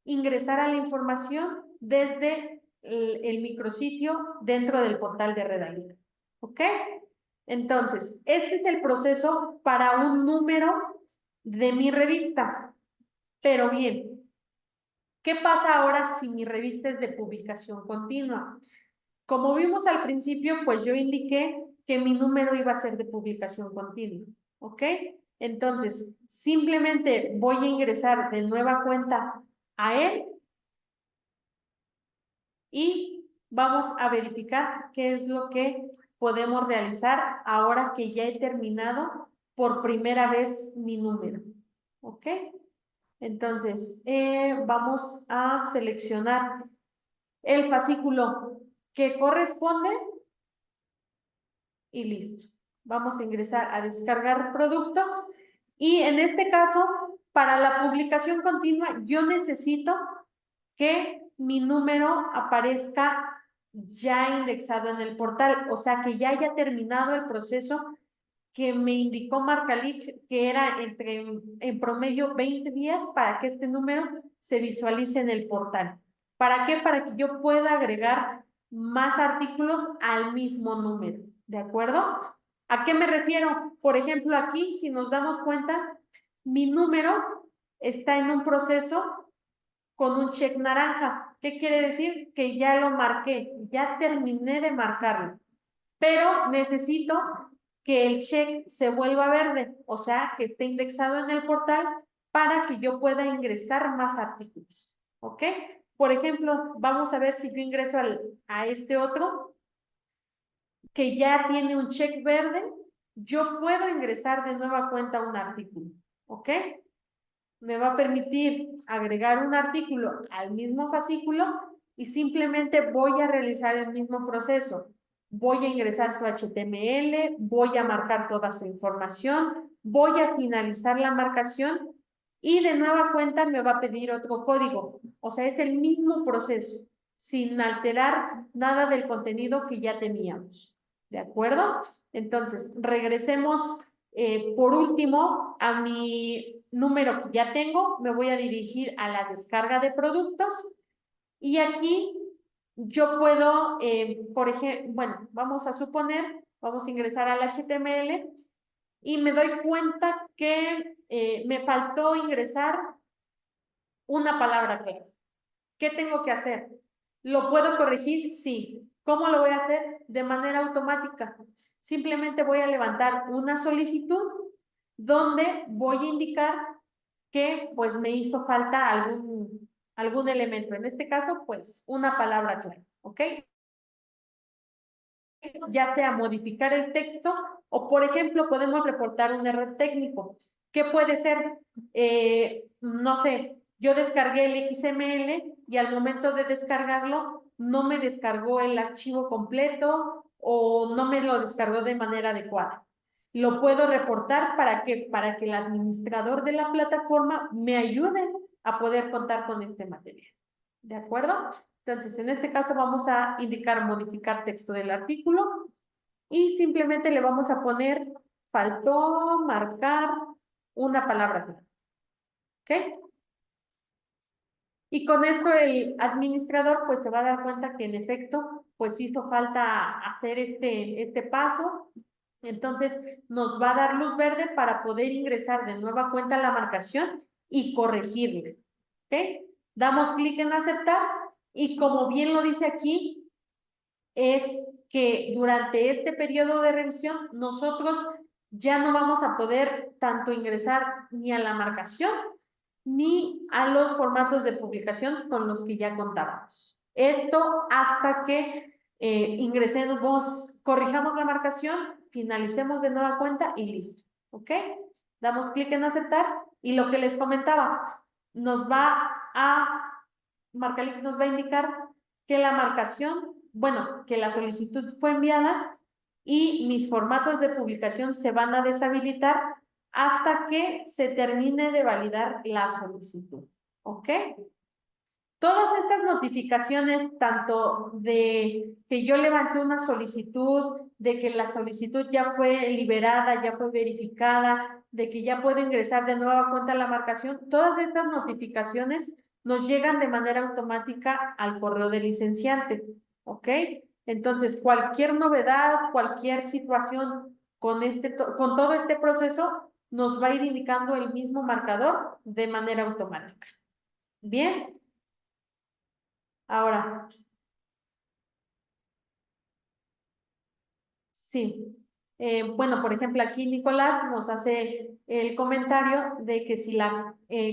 ingresar a la información desde el micrositio dentro del portal de Redalic. ¿Ok? Entonces, este es el proceso para un número de mi revista. Pero bien, ¿qué pasa ahora si mi revista es de publicación continua? Como vimos al principio, pues yo indiqué que mi número iba a ser de publicación continua. ¿Ok? Entonces, simplemente voy a ingresar de nueva cuenta a él y vamos a verificar qué es lo que podemos realizar ahora que ya he terminado por primera vez mi número. ¿Ok? Entonces, vamos a seleccionar el fascículo que corresponde y listo. Vamos a ingresar a descargar productos y en este caso, para la publicación continua, yo necesito que mi número aparezca ya indexado en el portal, o sea, que ya haya terminado el proceso que me indicó Marcalic, que era en promedio 20 días para que este número se visualice en el portal. ¿Para qué? Para que yo pueda agregar más artículos al mismo número, ¿de acuerdo? ¿A qué me refiero? Por ejemplo, aquí, si nos damos cuenta, mi número está en un proceso con un check naranja. ¿Qué quiere decir? Que ya lo marqué, ya terminé de marcarlo, pero necesito que el check se vuelva verde, o sea, que esté indexado en el portal para que yo pueda ingresar más artículos, ¿ok? Por ejemplo, vamos a ver si yo ingreso a este otro, que ya tiene un check verde, yo puedo ingresar de nueva cuenta un artículo, ¿ok? Me va a permitir agregar un artículo al mismo fascículo y simplemente voy a realizar el mismo proceso. Voy a ingresar su HTML, voy a marcar toda su información, voy a finalizar la marcación y de nueva cuenta me va a pedir otro código. O sea, es el mismo proceso, sin alterar nada del contenido que ya teníamos. ¿De acuerdo? Entonces, regresemos por último a mi número que ya tengo, me voy a dirigir a la descarga de productos y aquí yo puedo, por ejemplo, bueno, vamos a suponer, vamos a ingresar al HTML y me doy cuenta que me faltó ingresar una palabra clave. ¿Qué tengo que hacer? ¿Lo puedo corregir? Sí. ¿Cómo lo voy a hacer? De manera automática. Simplemente voy a levantar una solicitud donde voy a indicar que pues me hizo falta algún elemento. En este caso, pues una palabra clave, ¿ok? Ya sea modificar el texto o, por ejemplo, podemos reportar un error técnico. ¿Qué puede ser? No sé, yo descargué el XML y al momento de descargarlo no me descargó el archivo completo o no me lo descargó de manera adecuada. Lo puedo reportar para que el administrador de la plataforma me ayude a poder contar con este material. ¿De acuerdo? Entonces, en este caso vamos a indicar modificar texto del artículo y simplemente le vamos a poner faltó marcar una palabra clave. ¿Ok? Y con esto el administrador pues se va a dar cuenta que en efecto pues hizo falta hacer este paso. Entonces nos va a dar luz verde para poder ingresar de nueva cuenta a la marcación y corregirle. ¿Ok? Damos clic en aceptar y como bien lo dice aquí, es que durante este periodo de revisión nosotros ya no vamos a poder tanto ingresar ni a la marcación ni a los formatos de publicación con los que ya contábamos. Esto hasta que ingresemos, corrijamos la marcación, finalicemos de nueva cuenta y listo. ¿Ok? Damos clic en aceptar y lo que les comentaba, Marcalic nos va a indicar que la marcación, bueno, que la solicitud fue enviada y mis formatos de publicación se van a deshabilitar hasta que se termine de validar la solicitud. ¿Ok? Todas estas notificaciones, tanto de que yo levanté una solicitud, de que la solicitud ya fue liberada, ya fue verificada, de que ya puedo ingresar de nueva cuenta a la marcación, todas estas notificaciones nos llegan de manera automática al correo del licenciante, ¿ok? Entonces, cualquier novedad, cualquier situación con todo este proceso, nos va a ir indicando el mismo marcador de manera automática. Bien. Ahora, sí. Bueno, por ejemplo, aquí Nicolás nos hace el comentario de que si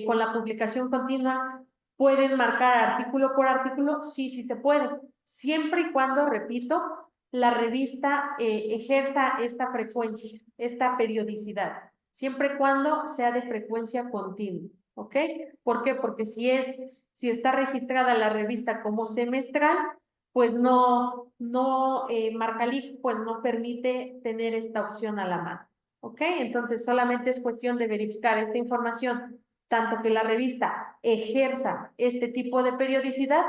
con la publicación continua pueden marcar artículo por artículo, sí, sí se puede, siempre y cuando, repito, la revista ejerza esta frecuencia, esta periodicidad, siempre y cuando sea de frecuencia continua, ¿ok? ¿Por qué? Porque si está registrada la revista como semestral, pues Marcalic pues no permite tener esta opción a la mano, ¿ok? Entonces solamente es cuestión de verificar esta información, tanto que la revista ejerza este tipo de periodicidad,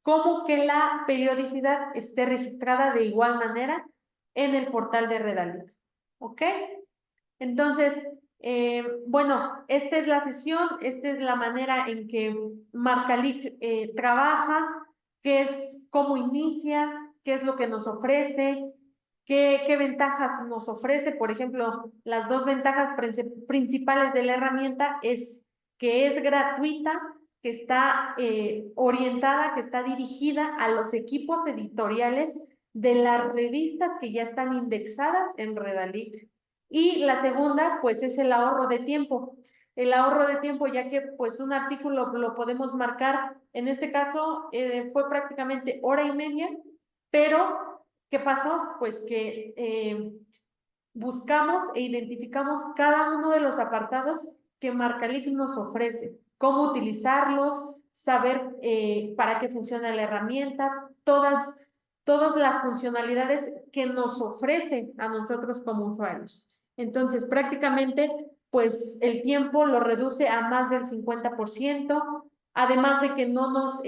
como que la periodicidad esté registrada de igual manera en el portal de Redalic, ¿ok? Entonces, bueno, esta es la sesión, esta es la manera en que Marcalic trabaja, qué es, cómo inicia, qué es lo que nos ofrece, qué ventajas nos ofrece. Por ejemplo, las dos ventajas principales de la herramienta es que es gratuita, que está orientada, que está dirigida a los equipos editoriales de las revistas que ya están indexadas en Redalic. Y la segunda, pues, es el ahorro de tiempo. El ahorro de tiempo, ya que, pues, un artículo lo podemos marcar, en este caso, fue prácticamente hora y media, pero, ¿qué pasó? Pues que buscamos e identificamos cada uno de los apartados que Marcalic nos ofrece, cómo utilizarlos, saber para qué funciona la herramienta, todas las funcionalidades que nos ofrece a nosotros como usuarios. Entonces, prácticamente, pues el tiempo lo reduce a más del 50%, además de que no nos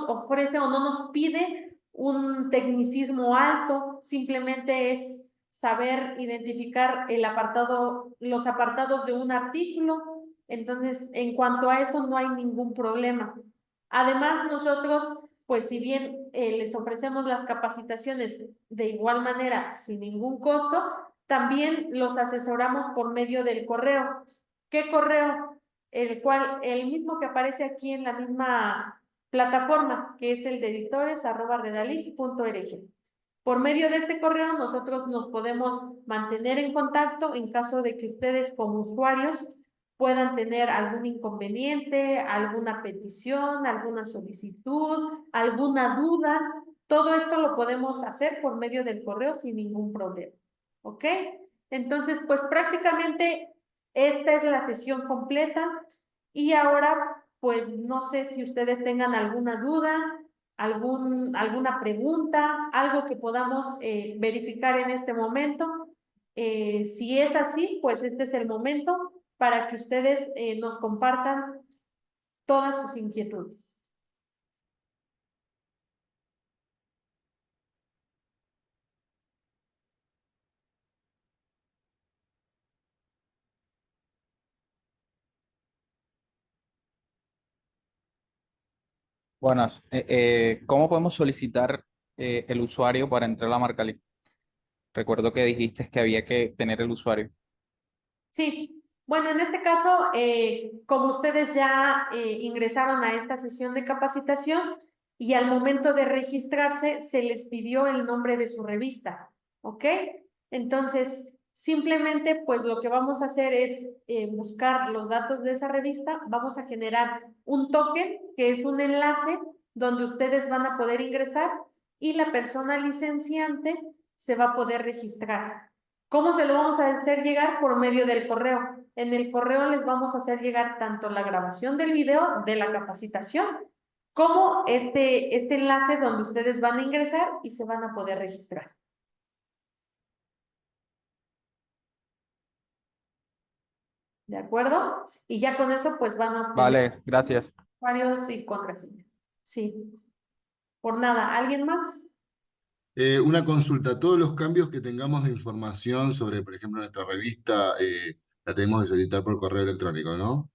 ofrece o no nos pide un tecnicismo alto, simplemente es saber identificar los apartados de un artículo. Entonces, en cuanto a eso, no hay ningún problema. Además, nosotros, pues si bien les ofrecemos las capacitaciones de igual manera, sin ningún costo, también los asesoramos por medio del correo. ¿Qué correo? El mismo que aparece aquí en la misma plataforma, que es el de editores@redalic.org. Por medio de este correo nosotros nos podemos mantener en contacto en caso de que ustedes como usuarios puedan tener algún inconveniente, alguna petición, alguna solicitud, alguna duda. Todo esto lo podemos hacer por medio del correo sin ningún problema. ¿Ok? Entonces, pues prácticamente esta es la sesión completa y ahora, pues no sé si ustedes tengan alguna duda, alguna pregunta, algo que podamos verificar en este momento. Si es así, pues este es el momento para que ustedes nos compartan todas sus inquietudes. Buenas. ¿Cómo podemos solicitar el usuario para entrar a la Marcalic? Recuerdo que dijiste que había que tener el usuario. Sí, bueno, en este caso, como ustedes ya ingresaron a esta sesión de capacitación y al momento de registrarse se les pidió el nombre de su revista, ¿ok? Entonces, simplemente pues lo que vamos a hacer es buscar los datos de esa revista, vamos a generar un token que es un enlace donde ustedes van a poder ingresar y la persona licenciante se va a poder registrar. ¿Cómo se lo vamos a hacer llegar? Por medio del correo. En el correo les vamos a hacer llegar tanto la grabación del video de la capacitación como este enlace donde ustedes van a ingresar y se van a poder registrar. ¿De acuerdo? Y ya con eso pues van a obtener Vale, gracias. usuarios y contraseña. Sí. Por nada. ¿Alguien más? Una consulta, todos los cambios que tengamos de información sobre, por ejemplo, nuestra revista, la tenemos que solicitar por correo electrónico, ¿no?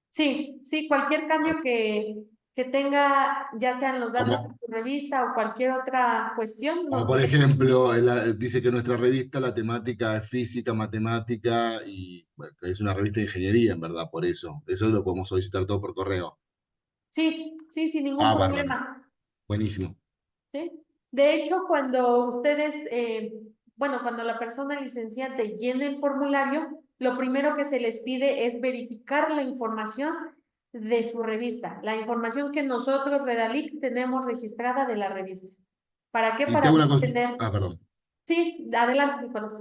Sí, sí, cualquier cambio que tenga, ya sean los datos de Como, su revista o cualquier otra cuestión, como nos por puede. ejemplo, dice que nuestra revista, la temática es física, matemática y bueno, que es una revista de ingeniería, en verdad, por eso. Eso lo podemos solicitar todo por correo. Sí, sí, sin ningún Ah, bárbaro. problema. Buenísimo. ¿Sí? De hecho, cuando ustedes, bueno, cuando la persona licenciante llene el formulario, lo primero que se les pide es verificar la información de su revista, la información que nosotros, Redalic, tenemos registrada de la revista. ¿Para qué? Y te Para hago una tener. ah, perdón. Sí, adelante, Nicolás.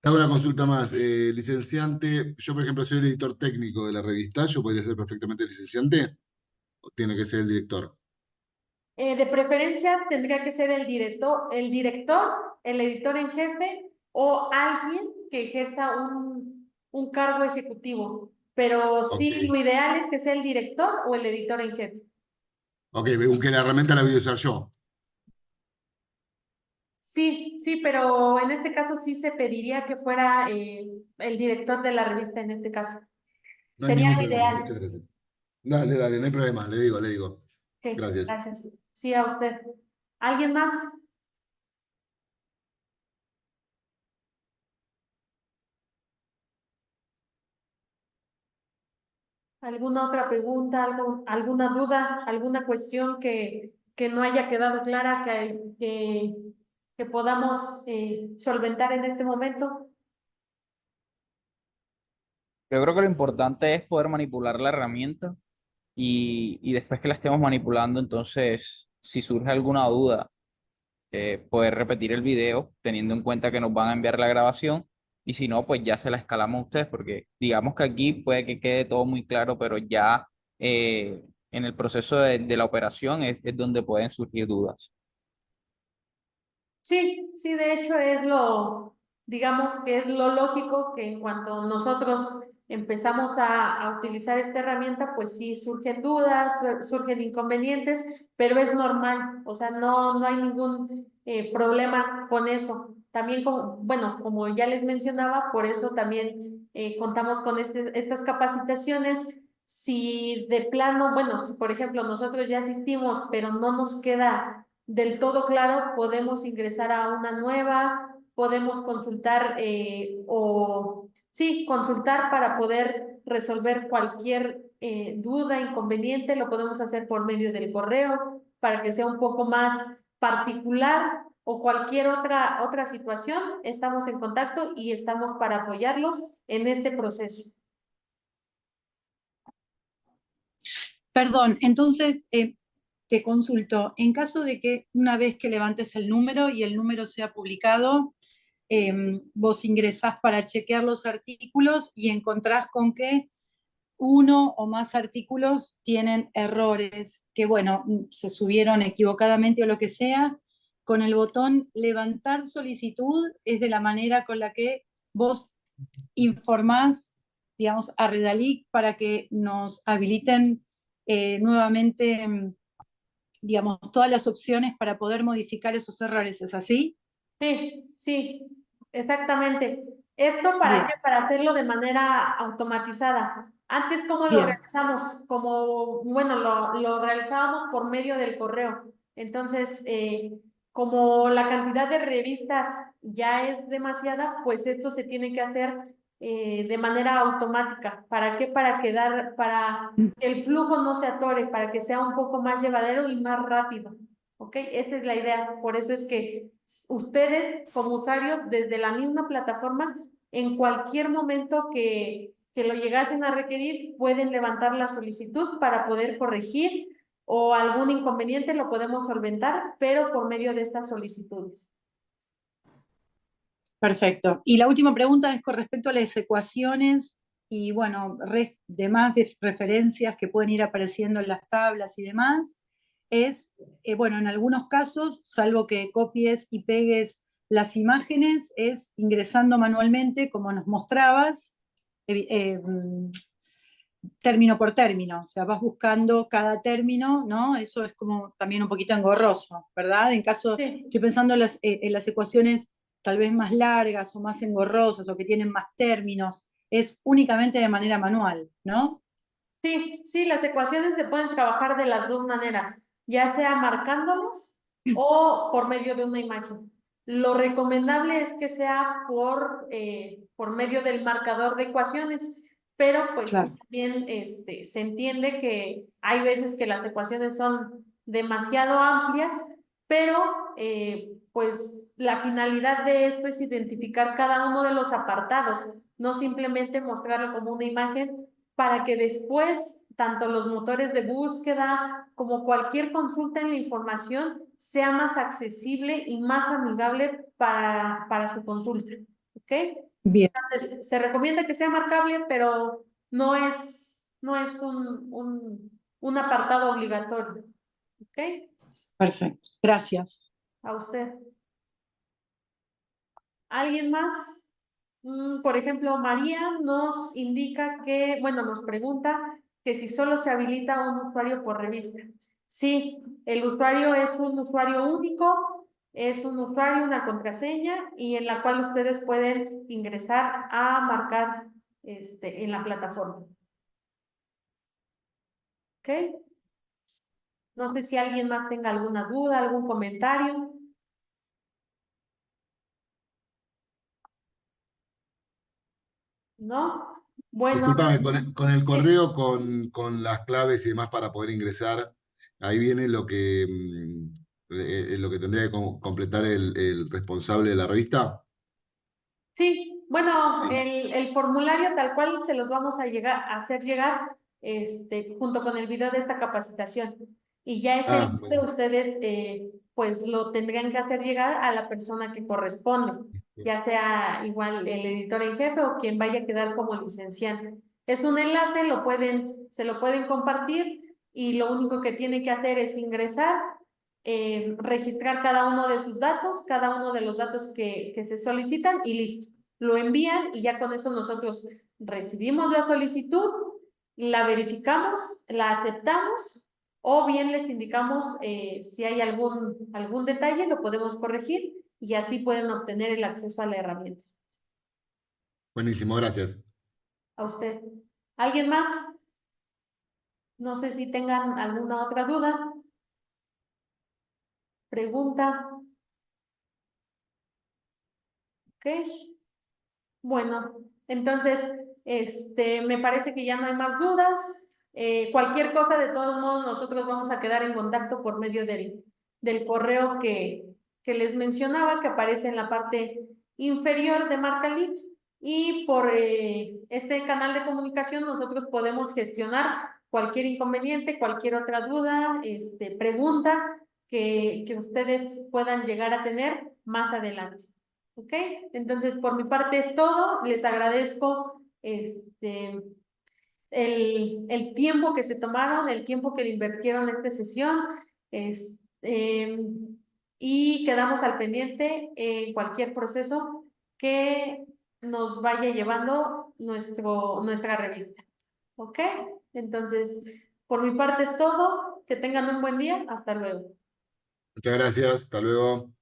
Te hago una consulta más. Licenciante, yo por ejemplo soy el editor técnico de la revista, ¿yo podría ser perfectamente licenciante? ¿O tiene que ser el director? De preferencia tendría que ser el director, el editor en jefe o alguien que ejerza un cargo ejecutivo. Pero Ok. sí, lo ideal es que sea el director o el editor en jefe. Ok, aunque la herramienta la voy a usar yo. Sí, sí, pero en este caso sí se pediría que fuera el director de la revista en este caso. No hay Sería ningún lo problema. ideal. Muchas gracias. Dale, dale, no hay problema. Le digo, le digo. Ok, Gracias. gracias. Sí, a usted. ¿Alguien más? ¿Alguna otra pregunta, alguna duda, alguna cuestión que no haya quedado clara que podamos solventar en este momento? Yo creo que lo importante es poder manipular la herramienta y después que la estemos manipulando, entonces, si surge alguna duda, poder repetir el video teniendo en cuenta que nos van a enviar la grabación y si no, pues ya se la escalamos a ustedes porque digamos que aquí puede que quede todo muy claro, pero ya en el proceso de la operación es donde pueden surgir dudas. Sí, sí, de hecho digamos que es lo lógico que en cuanto nosotros empezamos a utilizar esta herramienta, pues sí surgen dudas, surgen inconvenientes, pero es normal, o sea, no hay ningún problema con eso. También, bueno, como ya les mencionaba, por eso también contamos con estas capacitaciones. Si de plano, bueno, si por ejemplo nosotros ya asistimos, pero no nos queda del todo claro, podemos ingresar a una nueva, podemos consultar sí, consultar para poder resolver cualquier duda, inconveniente, lo podemos hacer por medio del correo para que sea un poco más particular o cualquier otra situación, estamos en contacto y estamos para apoyarlos en este proceso. Perdón, entonces te consulto, en caso de que una vez que levantes el número y el número sea publicado, vos ingresás para chequear los artículos y encontrás con que uno o más artículos tienen errores, que bueno, se subieron equivocadamente o lo que sea, con el botón levantar solicitud es de la manera con la que vos informás, digamos, a Redalic para que nos habiliten nuevamente, digamos, todas las opciones para poder modificar esos errores, ¿es así? Sí, sí, exactamente. ¿Esto para Bien. qué? Para hacerlo de manera automatizada. Antes, ¿cómo lo Bien. realizamos? Como, bueno, lo realizábamos por medio del correo. Entonces, como la cantidad de revistas ya es demasiada, pues esto se tiene que hacer de manera automática. ¿Para qué? Para que el flujo no se atore, para que sea un poco más llevadero y más rápido. ¿Ok? Esa es la idea. Por eso es que ustedes, como usuarios, desde la misma plataforma, en cualquier momento que lo llegasen a requerir, pueden levantar la solicitud para poder corregir o algún inconveniente lo podemos solventar, pero por medio de estas solicitudes. Perfecto. Y la última pregunta es con respecto a las ecuaciones y, bueno, demás referencias que pueden ir apareciendo en las tablas y demás. Bueno, en algunos casos, salvo que copies y pegues las imágenes, es ingresando manualmente, como nos mostrabas, término por término. O sea, vas buscando cada término, ¿no? Eso es como también un poquito engorroso, ¿verdad? Sí. Estoy pensando en las ecuaciones tal vez más largas o más engorrosas o que tienen más términos, es únicamente de manera manual, ¿no? Sí, sí, las ecuaciones se pueden trabajar de las dos maneras, ya sea marcándolas o por medio de una imagen. Lo recomendable es que sea por medio del marcador de ecuaciones, pero pues sí, Claro. también se entiende que hay veces que las ecuaciones son demasiado amplias, pero pues la finalidad de esto es identificar cada uno de los apartados, no simplemente mostrarlo como una imagen para que después tanto los motores de búsqueda como cualquier consulta en la información sea más accesible y más amigable para su consulta. ¿Ok? Bien, Entonces, se recomienda que sea marcable, pero no es un apartado obligatorio. ¿Ok? perfecto. Gracias. A usted. ¿Alguien más? Por ejemplo, María nos indica que, bueno, nos pregunta que si solo se habilita un usuario por revista. Sí, el usuario es un usuario único, es un usuario, una contraseña y en la cual ustedes pueden ingresar a marcar en la plataforma. ¿Ok? No sé si alguien más tenga alguna duda, algún comentario. ¿No? Bueno, Disculpame, con el correo, con las claves y demás para poder ingresar, ahí viene lo que tendría que completar el responsable de la revista. sí, bueno, Listo. el formulario tal cual se los vamos a hacer llegar junto con el video de esta capacitación. Y ya ese Ah, enlace bueno. ustedes pues lo tendrían que hacer llegar a la persona que corresponde, ya sea igual el editor en jefe o quien vaya a quedar como licenciante. Es un enlace, se lo pueden compartir y lo único que tienen que hacer es ingresar, registrar cada uno de sus datos, cada uno de los datos que se solicitan y listo. Lo envían y ya con eso nosotros recibimos la solicitud, la verificamos, la aceptamos o bien les indicamos si hay algún detalle, lo podemos corregir y así pueden obtener el acceso a la herramienta. Buenísimo, gracias. A usted. ¿Alguien más? No sé si tengan alguna otra duda, pregunta. ¿Ok? Bueno, entonces, me parece que ya no hay más dudas. Cualquier cosa, de todos modos, nosotros vamos a quedar en contacto por medio del correo que les mencionaba, que aparece en la parte inferior de MarcaLink. Y por este canal de comunicación nosotros podemos gestionar cualquier inconveniente, cualquier otra duda, pregunta que ustedes puedan llegar a tener más adelante. ¿Ok? Entonces, por mi parte es todo. Les agradezco el tiempo que se tomaron, el tiempo que le invirtieron en esta sesión. Y quedamos al pendiente en cualquier proceso que nos vaya llevando nuestra revista. ¿Ok? Entonces, por mi parte es todo. Que tengan un buen día. Hasta luego. Muchas gracias, hasta luego.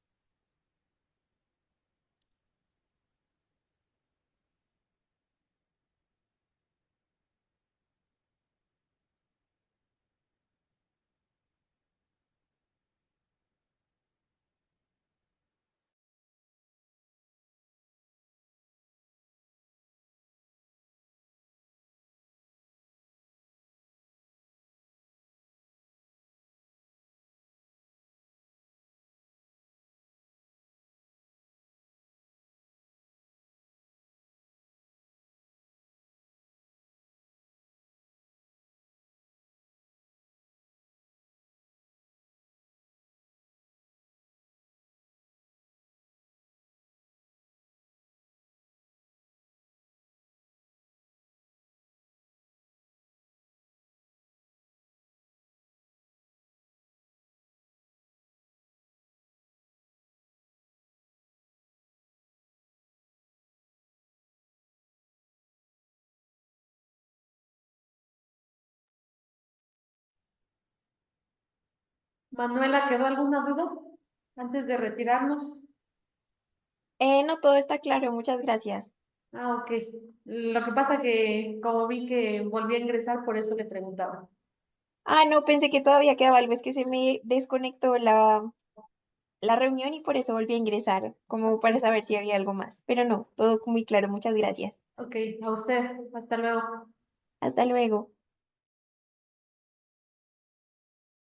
Manuela, ¿quedó alguna duda antes de retirarnos? No, todo está claro, muchas gracias. Ah, ok. Lo que pasa que como vi que volví a ingresar, por eso le preguntaba. Ah, no, pensé que todavía quedaba algo, es que se me desconectó la reunión y por eso volví a ingresar, como para saber si había algo más. Pero no, todo muy claro, muchas gracias. Ok, a usted. Hasta luego. Hasta luego.